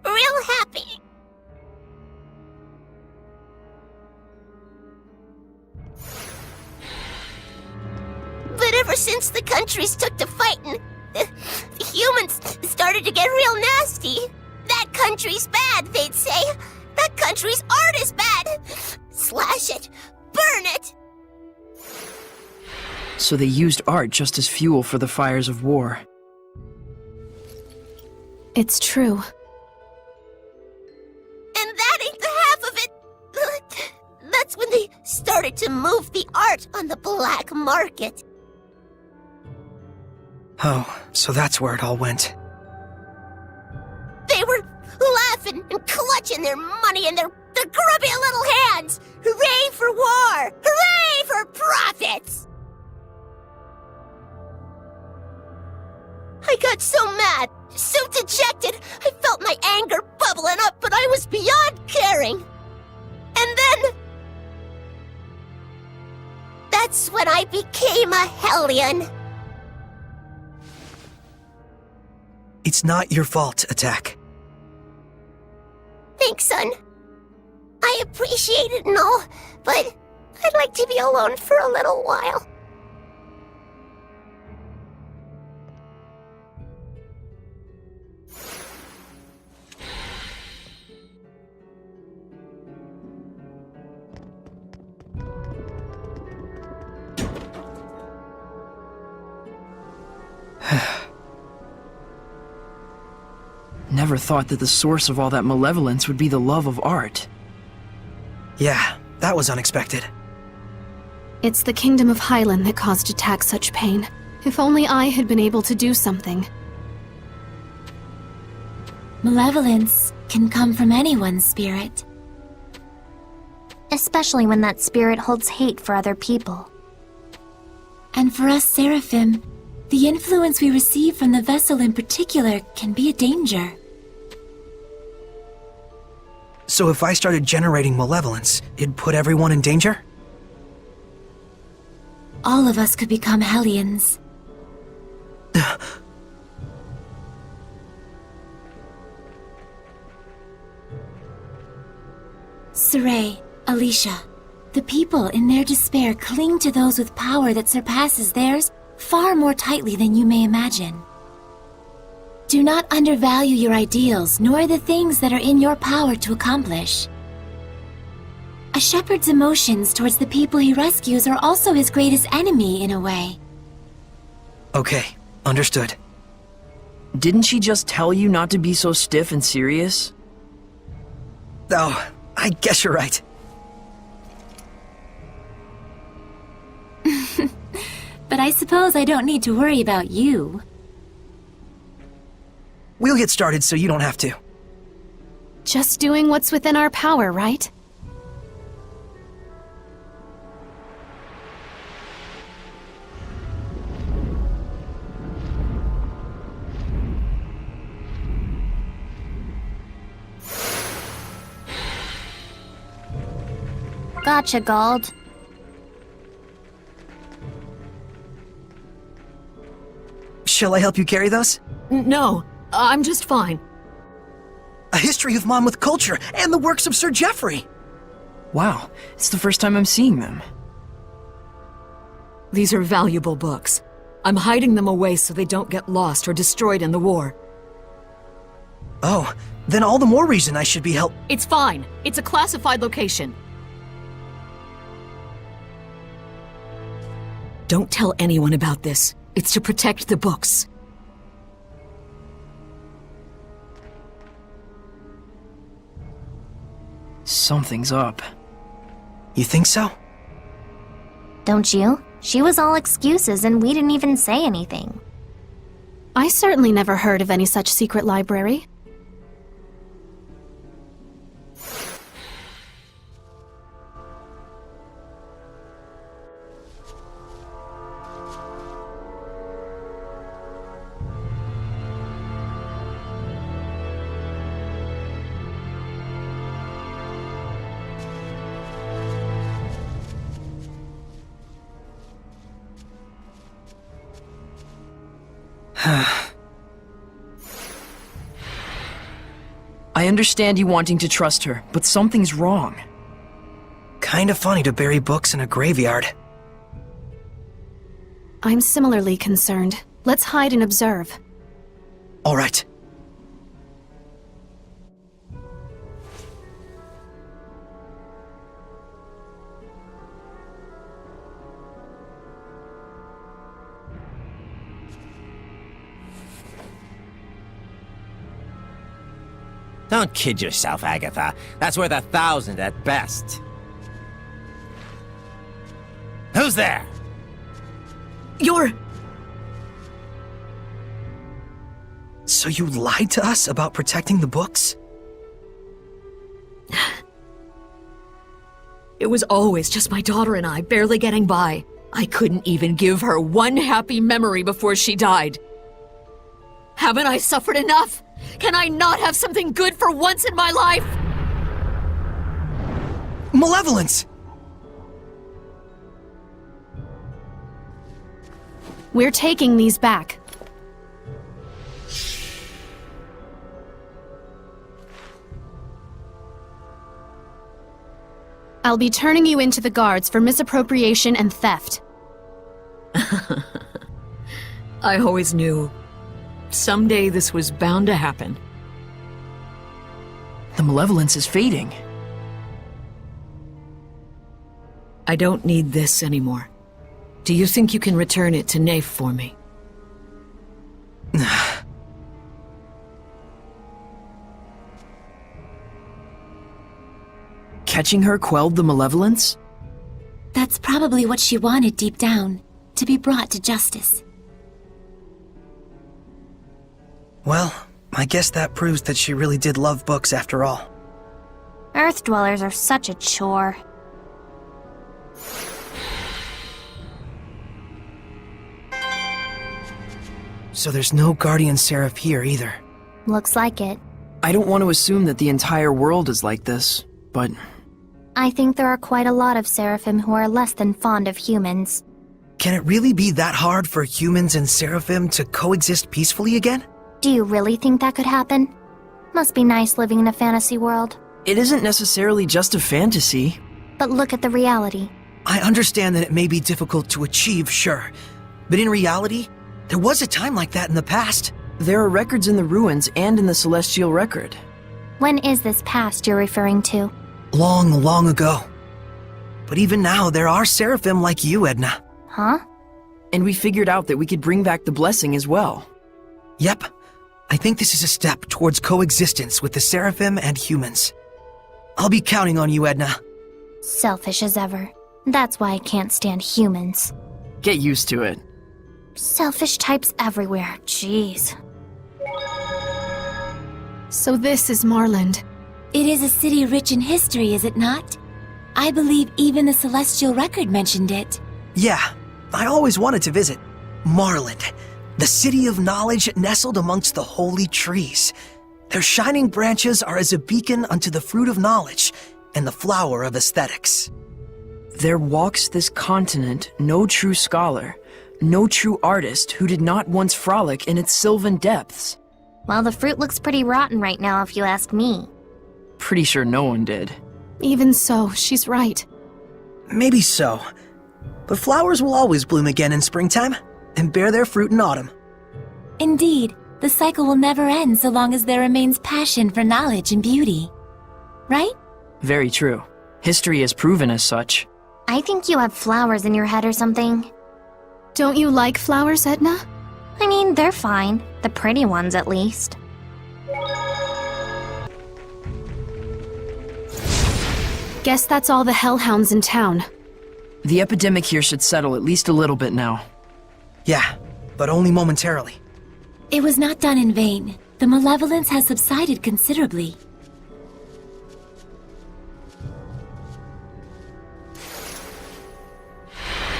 Real happy. But ever since the countries took to fighting, the humans started to get real nasty. That country's bad, they'd say. That country's art is bad. Slash it. Burn it. So they used art just as fuel for the fires of war. It's true. And that ain't the half of it. That's when they started to move the art on the black market. Oh, so that's where it all went. They were laughing and clutching their money in their grubby little hands. Hooray for war! Hooray for profits! I got so mad, so dejected, I felt my anger bubbling up, but I was beyond caring. And then... that's when I became a Hellion. It's not your fault, Attack. Thanks, son. I appreciate it and all, but I'd like to be alone for a little while. Never thought that the source of all that malevolence would be the love of art. Yeah, that was unexpected. It's the Kingdom of Highland that caused Attack such pain. If only I had been able to do something. Malevolence can come from anyone's spirit. Especially when that spirit holds hate for other people. And for us Seraphim, the influence we receive from the vessel in particular can be a danger. So if I started generating malevolence, it'd put everyone in danger? All of us could become Hellions. Saray, Alicia, the people in their despair cling to those with power that surpasses theirs far more tightly than you may imagine. Do not undervalue your ideals, nor the things that are in your power to accomplish. A shepherd's emotions towards the people he rescues are also his greatest enemy, in a way. Okay, understood. Didn't she just tell you not to be so stiff and serious? Oh, I guess you're right. But I suppose I don't need to worry about you. We'll get started so you don't have to. Just doing what's within our power, right? Gotcha, Gald. Shall I help you carry those? No, I'm just fine. A history of Monmouth culture and the works of Sir Geoffrey! Wow, it's the first time I'm seeing them. These are valuable books. I'm hiding them away so they don't get lost or destroyed in the war. Oh, then all the more reason I should be helped. It's fine. It's a classified location. Don't tell anyone about this. It's to protect the books. Something's up. You think so? Don't you? She was all excuses and we didn't even say anything. I certainly never heard of any such secret library. I understand you wanting to trust her, but something's wrong. Kinda funny to bury books in a graveyard. I'm similarly concerned. Let's hide and observe. All right. Don't kid yourself, Agatha. That's worth 1,000 at best. Who's there? You're... So you lied to us about protecting the books? It was always just my daughter and I, barely getting by. I couldn't even give her one happy memory before she died. Haven't I suffered enough? Can I not have something good for once in my life? Malevolence! We're taking these back. I'll be turning you into the guards for misappropriation and theft. I always knew. Someday this was bound to happen. The malevolence is fading. I don't need this anymore. Do you think you can return it to Nafe for me? Catching her quelled the malevolence? That's probably what she wanted deep down, to be brought to justice. Well, I guess that proves that she really did love books after all. Earth dwellers are such a chore. So there's no Guardian Seraph here either. Looks like it. I don't want to assume that the entire world is like this, but... I think there are quite a lot of Seraphim who are less than fond of humans. Can it really be that hard for humans and Seraphim to coexist peacefully again? Do you really think that could happen? Must be nice living in a fantasy world. It isn't necessarily just a fantasy. But look at the reality. I understand that it may be difficult to achieve, sure. But in reality, there was a time like that in the past. There are records in the ruins and in the Celestial Record. When is this past you're referring to? Long, long ago. But even now, there are Seraphim like you, Edna. Huh? And we figured out that we could bring back the blessing as well. Yep. I think this is a step towards coexistence with the Seraphim and humans. I'll be counting on you, Edna. Selfish as ever. That's why I can't stand humans. Get used to it. Selfish types everywhere, jeez. So this is Marland. It is a city rich in history, is it not? I believe even the Celestial Record mentioned it. Yeah, I always wanted to visit. Marland, the city of knowledge nestled amongst the holy trees. Their shining branches are as a beacon unto the fruit of knowledge and the flower of aesthetics. There walks this continent no true scholar, no true artist who did not once frolic in its sylvan depths. Well, the fruit looks pretty rotten right now if you ask me. Pretty sure no one did. Even so, she's right. Maybe so. But flowers will always bloom again in springtime, and bear their fruit in autumn. Indeed, the cycle will never end so long as there remains passion for knowledge and beauty. Right? Very true. History has proven as such. I think you have flowers in your head or something. Don't you like flowers, Edna? I mean, they're fine. The pretty ones, at least. Guess that's all the hellhounds in town. The epidemic here should settle at least a little bit now. Yeah, but only momentarily. It was not done in vain. The malevolence has subsided considerably.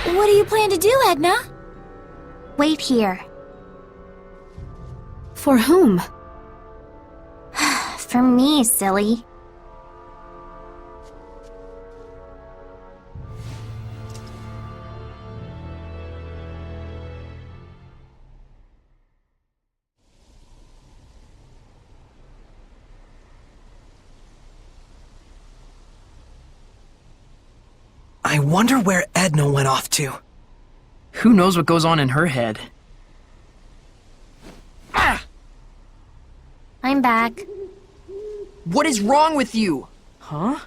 What do you plan to do, Edna? Wait here. For whom? For me, silly. I wonder where Edna went off to. Who knows what goes on in her head? I'm back. What is wrong with you? Huh?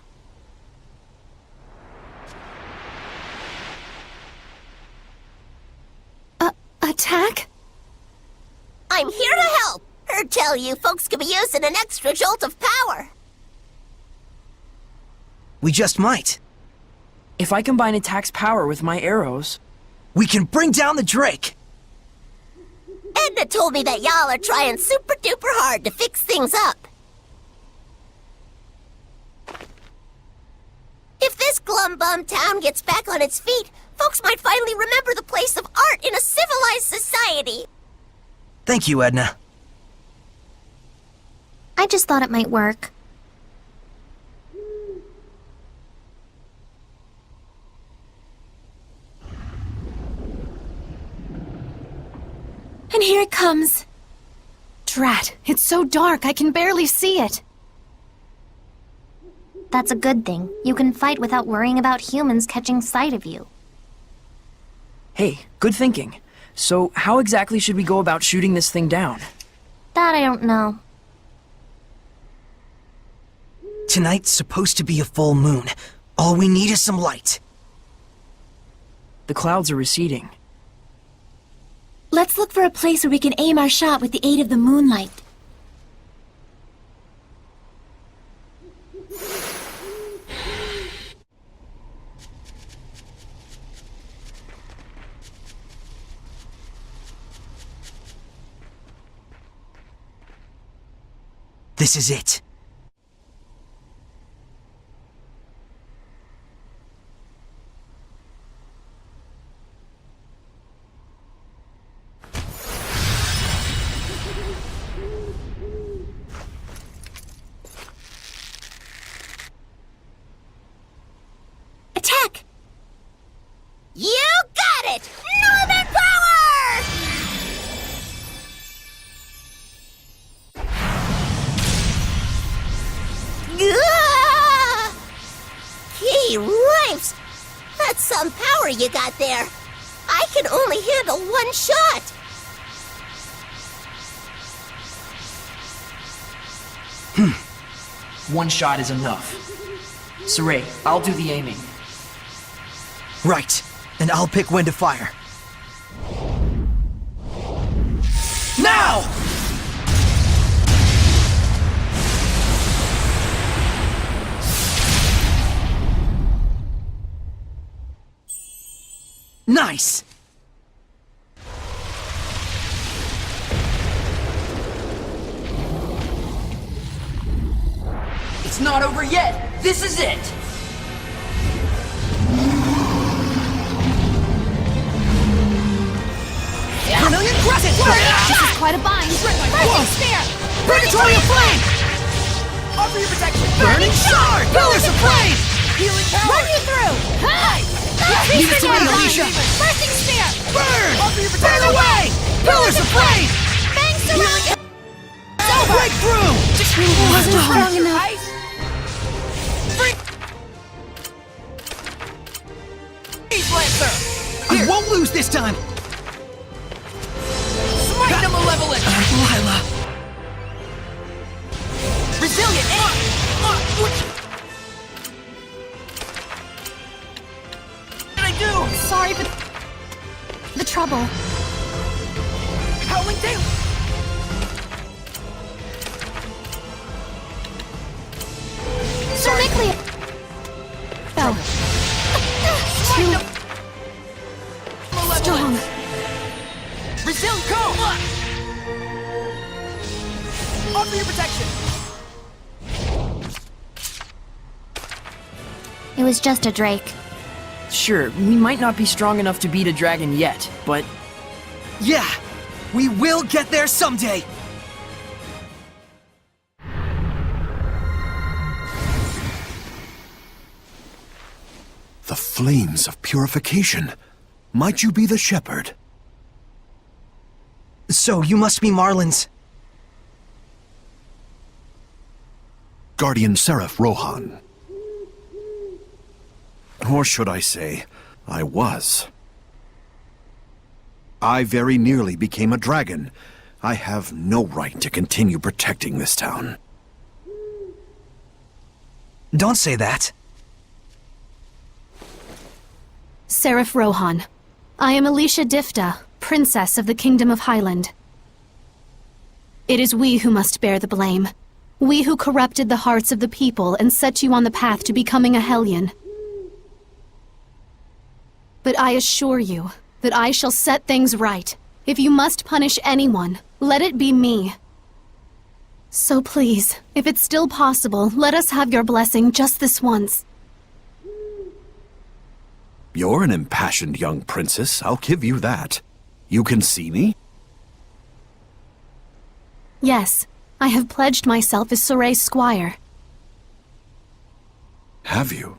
Attack? I'm here to help. Heard tell you folks could be using an extra jolt of power. We just might. If I combine attack's power with my arrows... We can bring down the Drake! Edna told me that y'all are trying super duper hard to fix things up. If this glum-bum town gets back on its feet, folks might finally remember the place of art in a civilized society. Thank you, Edna. I just thought it might work. And here it comes. Drat, it's so dark I can barely see it. That's a good thing. You can fight without worrying about humans catching sight of you. Hey, good thinking. So, how exactly should we go about shooting this thing down? That I don't know. Tonight's supposed to be a full moon. All we need is some light. The clouds are receding. Let's look for a place where we can aim our shot with the aid of the moonlight. This is it. Attack! You got it! Northern power! Gah! Gee, ripes! That's some power you got there. I can only handle one shot. One shot is enough. Saray, I'll do the aiming. Right. And I'll pick when to fire. Now! Nice! It's not over yet! This is it! Vermilion Crescent! This is quite a bind. Whoa. Spear! Purgatory of Flame! Offer your protection! Burning Shard! Pillars of Flame! Healing power! Run you through! Leave it to me, Alicia! Bursting spear! Burn! Burn away! Pillars of flame! Fangs surround you! Break through! Wasn't strong enough. Freeze Lancer! I won't lose this time! Smite the Malevolent! Lila. Resilient! What did I do? Sorry for the trouble. Howling Tail! Sir Mickley! Fell. Smite Too the Malevolent! strong. Resilient! Go! Offer your protection! It was just a drake. Sure, we might not be strong enough to beat a dragon yet, but Yeah! We will get there someday! The flames of purification. Might you be the shepherd? So, you must be Marlin's... Guardian Seraph Rohan. Or should I say, I was. I very nearly became a dragon. I have no right to continue protecting this town. Don't say that. Seraph Rohan. I am Alicia Difta, Princess of the Kingdom of Highland. It is we who must bear the blame. We who corrupted the hearts of the people and set you on the path to becoming a Hellion. But I assure you that I shall set things right. If you must punish anyone, let it be me. So please, if it's still possible, let us have your blessing just this once. You're an impassioned young princess, I'll give you that. You can see me? Yes, I have pledged myself as Soray's squire. Have you?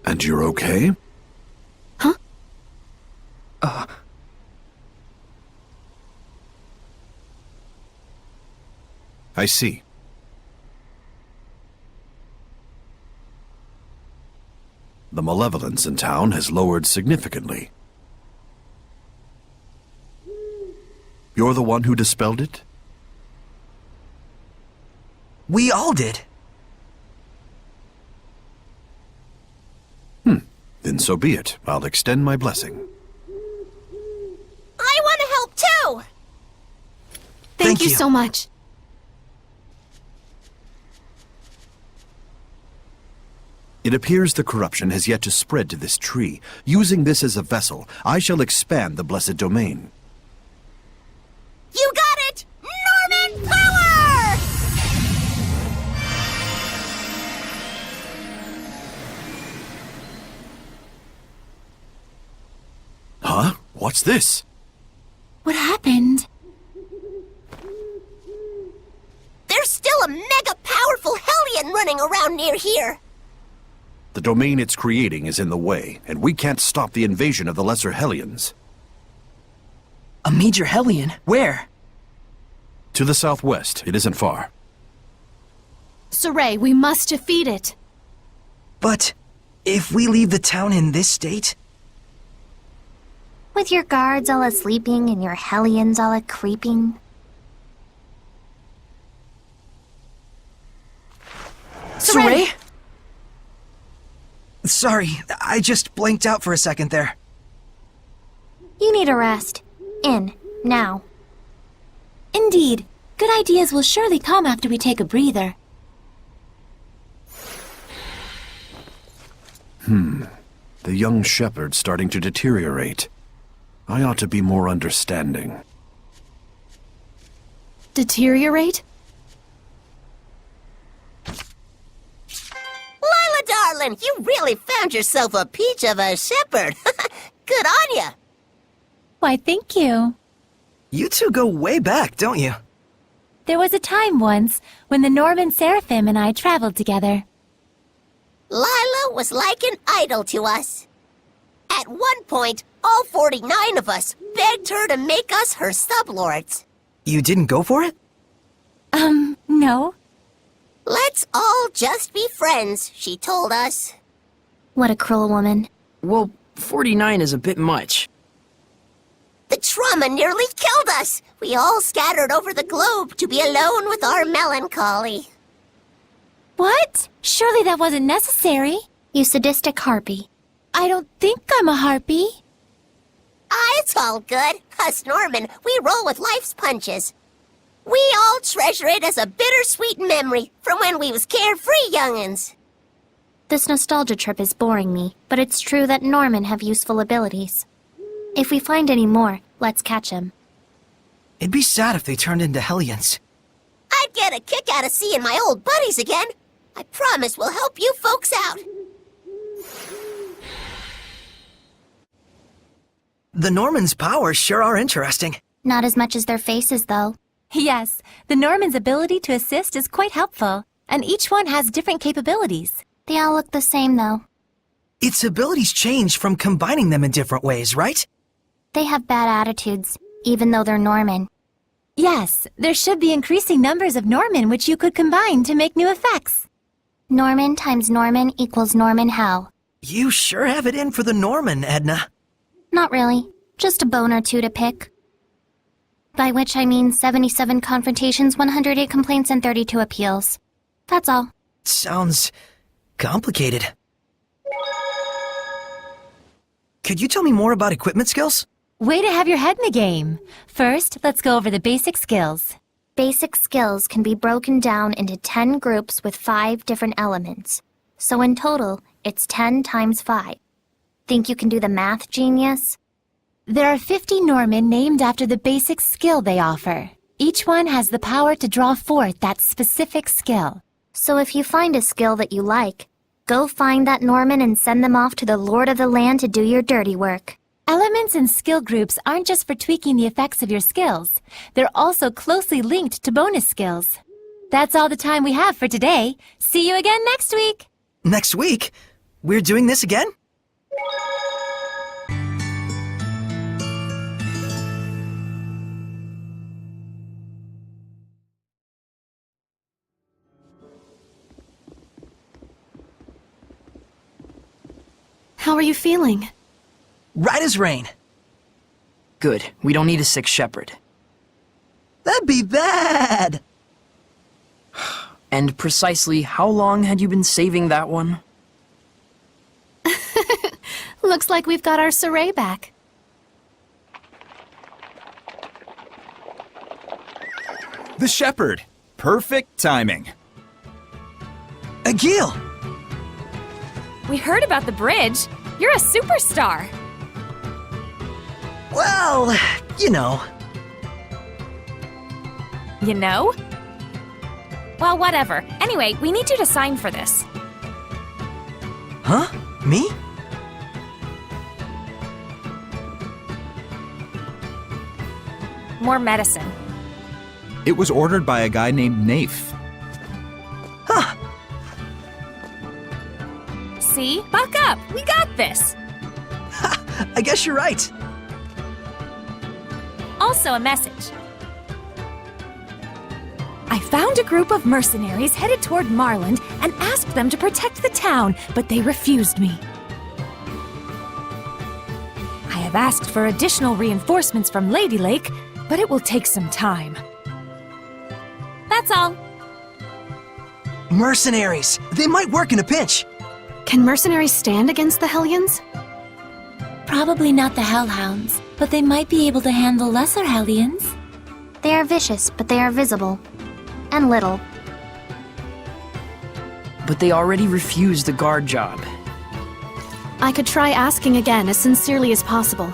And you're okay? Huh? I see. The malevolence in town has lowered significantly. You're the one who dispelled it? We all did. Then so be it. I'll extend my blessing. I want to help too! Thank Thank you you. so much. It appears the corruption has yet to spread to this tree. Using this as a vessel, I shall expand the blessed domain. You got it! Norman Power! Huh? What's this? What happened? There's still a mega powerful Hellion running around near here. The domain it's creating is in the way, and we can't stop the invasion of the Lesser Hellions. a major Hellion? Where? To the southwest. It isn't far. Soray, we must defeat it. But if we leave the town in this state... With your guards all a-sleeping and your Hellions all a-creeping. Soray? Sorry, I just blanked out for a second there. You need a rest. In. Now. Indeed. Good ideas will surely come after we take a breather. The young shepherd's starting to deteriorate. I ought to be more understanding. Deteriorate? Lila, darling, you really found yourself a peach of a shepherd. Good on ya. Why, thank you. You two go way back, don't you? There was a time once when the Norman Seraphim and I traveled together. Lila was like an idol to us. At one point, all 49 of us begged her to make us her sublords. You didn't go for it? No. Let's all just be friends, she told us. What a cruel woman. Well, 49 is a bit much. The trauma nearly killed us. We all scattered over the globe to be alone with our melancholy. What? Surely that wasn't necessary. You sadistic harpy. I don't think I'm a harpy. It's all good. Us Norman, we roll with life's punches. We all treasure it as a bittersweet memory from when we was carefree young'uns. This nostalgia trip is boring me, but it's true that Norman have useful abilities. If we find any more, let's catch him. It'd be sad if they turned into Hellions. I'd get a kick out of seeing my old buddies again. I promise we'll help you folks out. The Normans' powers sure are interesting. Not as much as their faces, though. Yes, the Norman's ability to assist is quite helpful, and each one has different capabilities. They all look the same, though. Its abilities change from combining them in different ways, right? They have bad attitudes, even though they're Norman. Yes, there should be increasing numbers of Norman which you could combine to make new effects. Norman times Norman equals Norman Hell. You sure have it in for the Norman, Edna. Not really. Just a bone or two to pick. By which I mean 77 confrontations, 108 complaints, and 32 appeals. That's all. Sounds complicated. Could you tell me more about equipment skills? Way to have your head in the game. First, let's go over the basic skills. Basic skills can be broken down into 10 groups with 5 different elements. So in total, it's 10 times 5. Think you can do the math, genius? There are 50 Norman named after the basic skill they offer. Each one has the power to draw forth that specific skill. So if you find a skill that you like, go find that Norman and send them off to the Lord of the Land to do your dirty work. Elements and skill groups aren't just for tweaking the effects of your skills. They're also closely linked to bonus skills. That's all the time we have for today. See you again next week! Next week? We're doing this again? How are you feeling? Right as rain. Good. We don't need a sick shepherd. That'd be bad! And precisely how long had you been saving that one? Looks like we've got our Saray back. The shepherd. Perfect timing. Agil! We heard about the bridge. You're a superstar. Well, you know. You know? Well, whatever. Anyway, we need you to sign for this. Huh? Me? More medicine. It was ordered by a guy named Nafe. Huh. See? Buck up! We got this! I guess you're right. Also a message. I found a group of mercenaries headed toward Marland and asked them to protect the town, but they refused me. I have asked for additional reinforcements from Lady Lake, but it will take some time. That's all. Mercenaries! They might work in a pinch! Can mercenaries stand against the Hellions? Probably not the Hellhounds, but they might be able to handle lesser Hellions. They are vicious, but they are visible. And little. But they already refused the guard job. I could try asking again as sincerely as possible.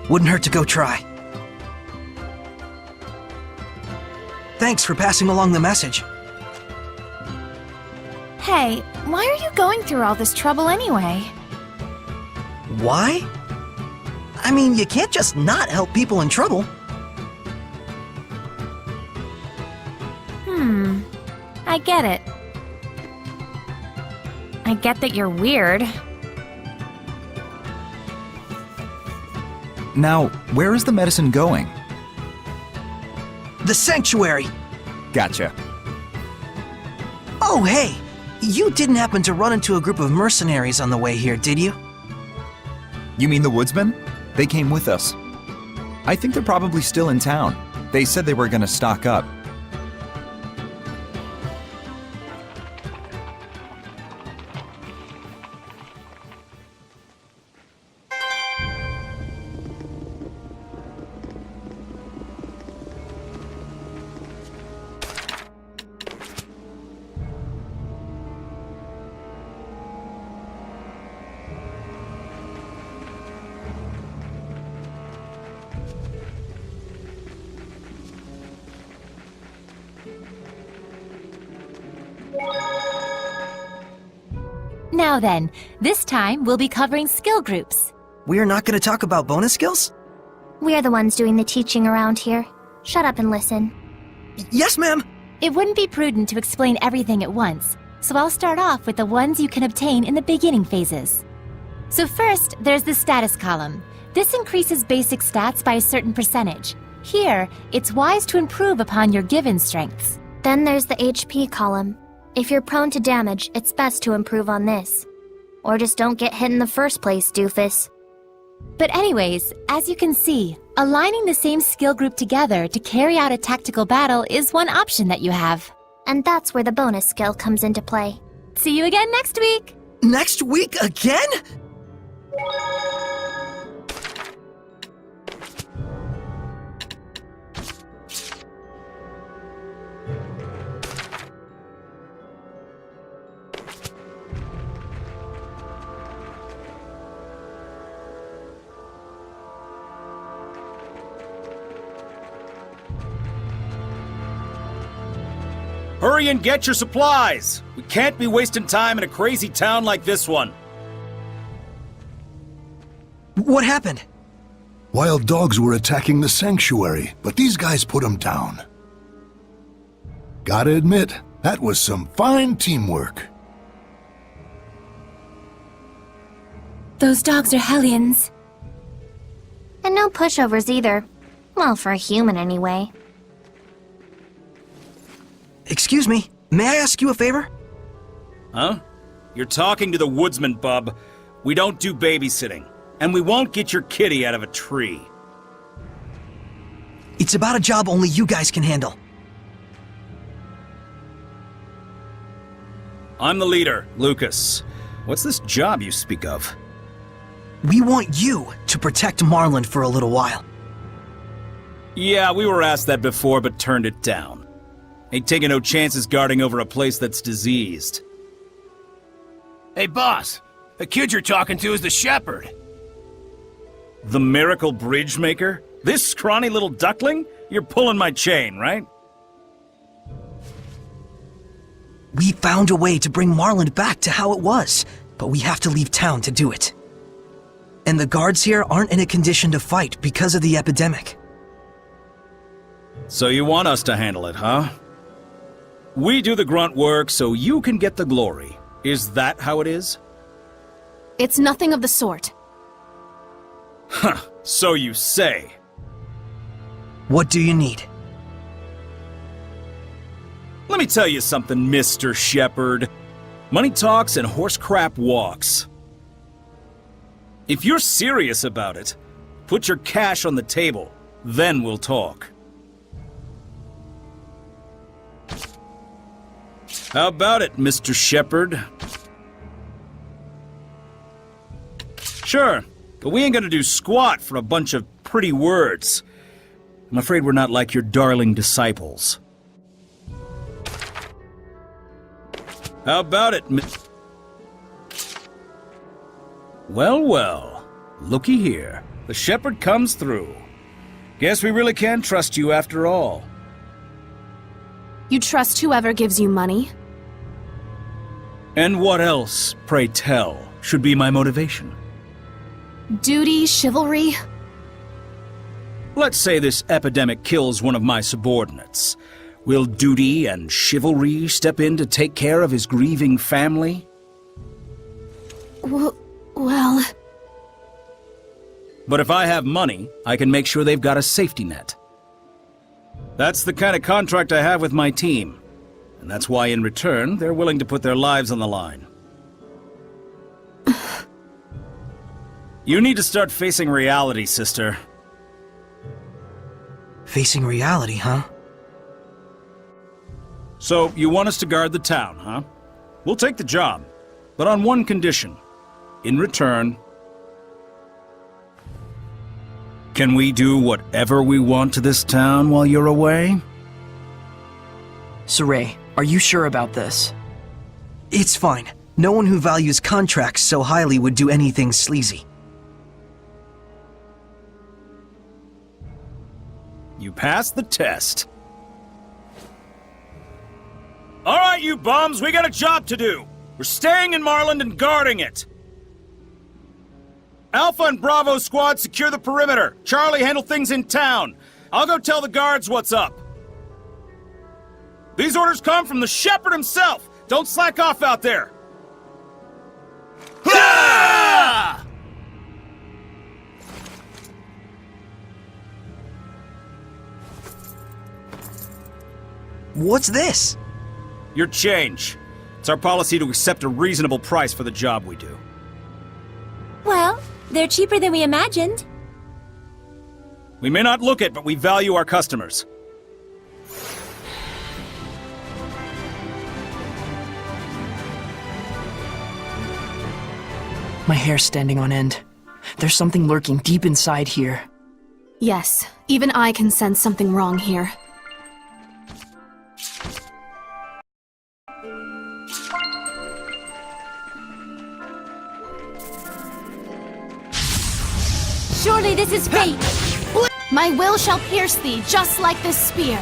Wouldn't hurt to go try. Thanks for passing along the message. Hey, why are you going through all this trouble anyway? Why? I mean, you can't just not help people in trouble. I get it. I get that you're weird. Now, where is the medicine going? The sanctuary! Gotcha. Oh, hey! You didn't happen to run into a group of mercenaries on the way here, did you? You mean the woodsmen? They came with us. I think they're probably still in town. They said they were gonna stock up. Now then, this time we'll be covering skill groups. We're not gonna talk about bonus skills? We're the ones doing the teaching around here. Shut up and listen. Yes, ma'am! It wouldn't be prudent to explain everything at once, so I'll start off with the ones you can obtain in the beginning phases. So first, there's the status column. This increases basic stats by a certain percentage. Here, it's wise to improve upon your given strengths. Then there's the HP column. If you're prone to damage, it's best to improve on this. Or just don't get hit in the first place, doofus. But anyways, as you can see, aligning the same skill group together to carry out a tactical battle is one option that you have. And that's where the bonus skill comes into play. See you again next week! Next week again? Hurry and get your supplies! We can't be wasting time in a crazy town like this one. What happened? Wild dogs were attacking the sanctuary, but these guys put them down. Gotta admit, that was some fine teamwork. Those dogs are Hellions. And no pushovers either. Well, for a human anyway. Excuse me, may I ask you a favor? Huh? You're talking to the woodsman, bub. We don't do babysitting. And we won't get your kitty out of a tree. It's about a job only you guys can handle. I'm the leader, Lucas. What's this job you speak of? We want you to protect Marland for a little while. Yeah, we were asked that before, but turned it down. Ain't taking no chances guarding over a place that's diseased. Hey, boss. The kid you're talking to is the shepherd. The miracle bridge maker? This scrawny little duckling? You're pulling my chain, right? We found a way to bring Marland back to how it was, but we have to leave town to do it. And the guards here aren't in a condition to fight because of the epidemic. So you want us to handle it, huh? We do the grunt work so you can get the glory. Is that how it is? It's nothing of the sort. Huh, so you say. What do you need? Let me tell you something, Mr. Shepherd. Money talks and horse crap walks. If you're serious about it, put your cash on the table, then we'll talk. How about it, Mr. Shepherd? Sure, but we ain't gonna do squat for a bunch of pretty words. I'm afraid we're not like your darling disciples. How about it, Well, well. Looky here. The shepherd comes through. Guess we really can trust you after all. You trust whoever gives you money? And what else, pray tell, should be my motivation? Duty, chivalry? Let's say this epidemic kills one of my subordinates. Will duty and chivalry step in to take care of his grieving family? Well... But if I have money, I can make sure they've got a safety net. That's the kind of contract I have with my team. And that's why, in return, they're willing to put their lives on the line. You need to start facing reality, sister. Facing reality, huh? So, you want us to guard the town, huh? We'll take the job, but on one condition. In return, can we do whatever we want to this town while you're away? Saray, are you sure about this? It's fine. No one who values contracts so highly would do anything sleazy. You passed the test. All right, you bums, we got a job to do. We're staying in Marland and guarding it. Alpha and Bravo squad secure the perimeter. Charlie, handle things in town. I'll go tell the guards what's up. These orders come from the Shepherd himself. Don't slack off out there. Ah! What's this? Your change. It's our policy to accept a reasonable price for the job we do. Well, they're cheaper than we imagined. We may not look it, but we value our customers. My hair's standing on end. There's something lurking deep inside here. Yes, even I can sense something wrong here. Surely this is fate! My will shall pierce thee, just like this spear.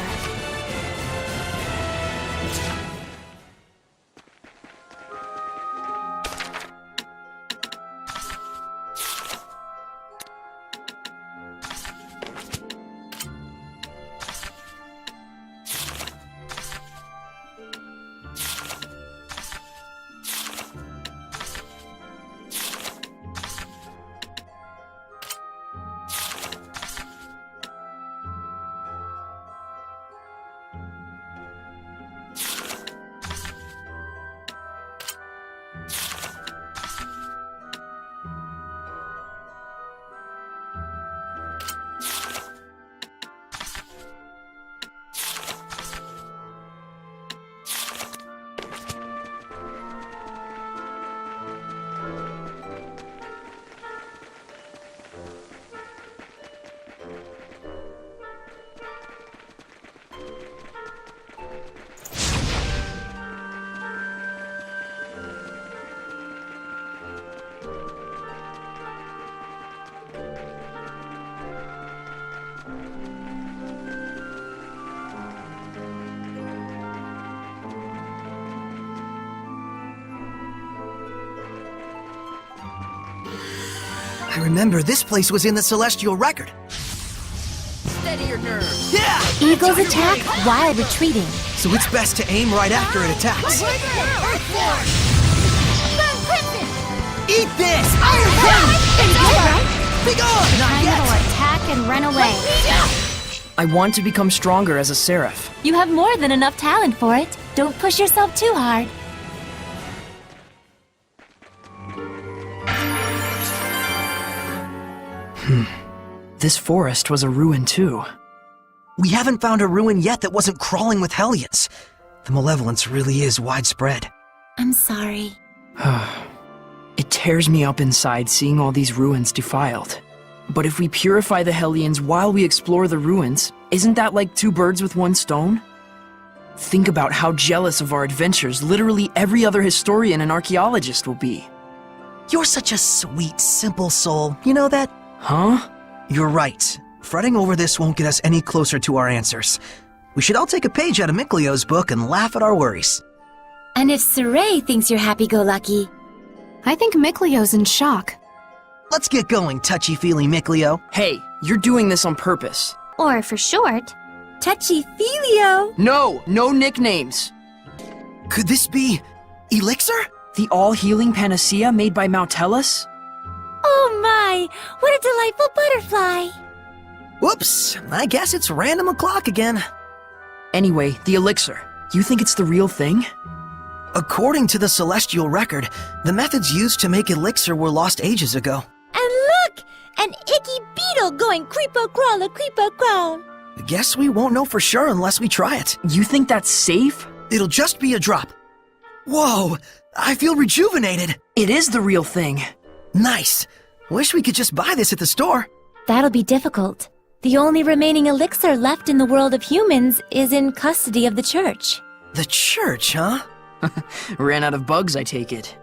I remember this place was in the Celestial Record. Steady your nerves. Yeah! Eagles attack while retreating. So it's best to aim right after it attacks. Eat this! Iron Cannon! Be gone! Not Time yet! to attack and run away. I want to become stronger as a seraph. You have more than enough talent for it. Don't push yourself too hard. This forest was a ruin too. We haven't found a ruin yet that wasn't crawling with Hellions. The malevolence really is widespread. I'm sorry. It tears me up inside seeing all these ruins defiled. But if we purify the Hellions while we explore the ruins, isn't that like two birds with one stone? Think about how jealous of our adventures literally every other historian and archaeologist will be. You're such a sweet, simple soul. You know that? Huh? You're right. Fretting over this won't get us any closer to our answers. We should all take a page out of Miklio's book and laugh at our worries. And if Saray thinks you're happy-go-lucky... I think Miklio's in shock. Let's get going, touchy-feely Micklio. Hey, you're doing this on purpose. Or for short. Touchy-feelio! No nicknames. Could this be Elixir? The all-healing panacea made by Mautellus? Oh my! What a delightful butterfly! Whoops, I guess it's random o'clock again. Anyway, the elixir. You think it's the real thing? According to the Celestial Record, the methods used to make elixir were lost ages ago. And look! An icky beetle going creepo-crawler, creepo-crawl! Guess we won't know for sure unless we try it. You think that's safe? It'll just be a drop. Whoa! I feel rejuvenated! It is the real thing. Nice! Wish we could just buy this at the store. That'll be difficult. The only remaining elixir left in the world of humans is in custody of the church. The church, huh? Ran out of bugs, I take it.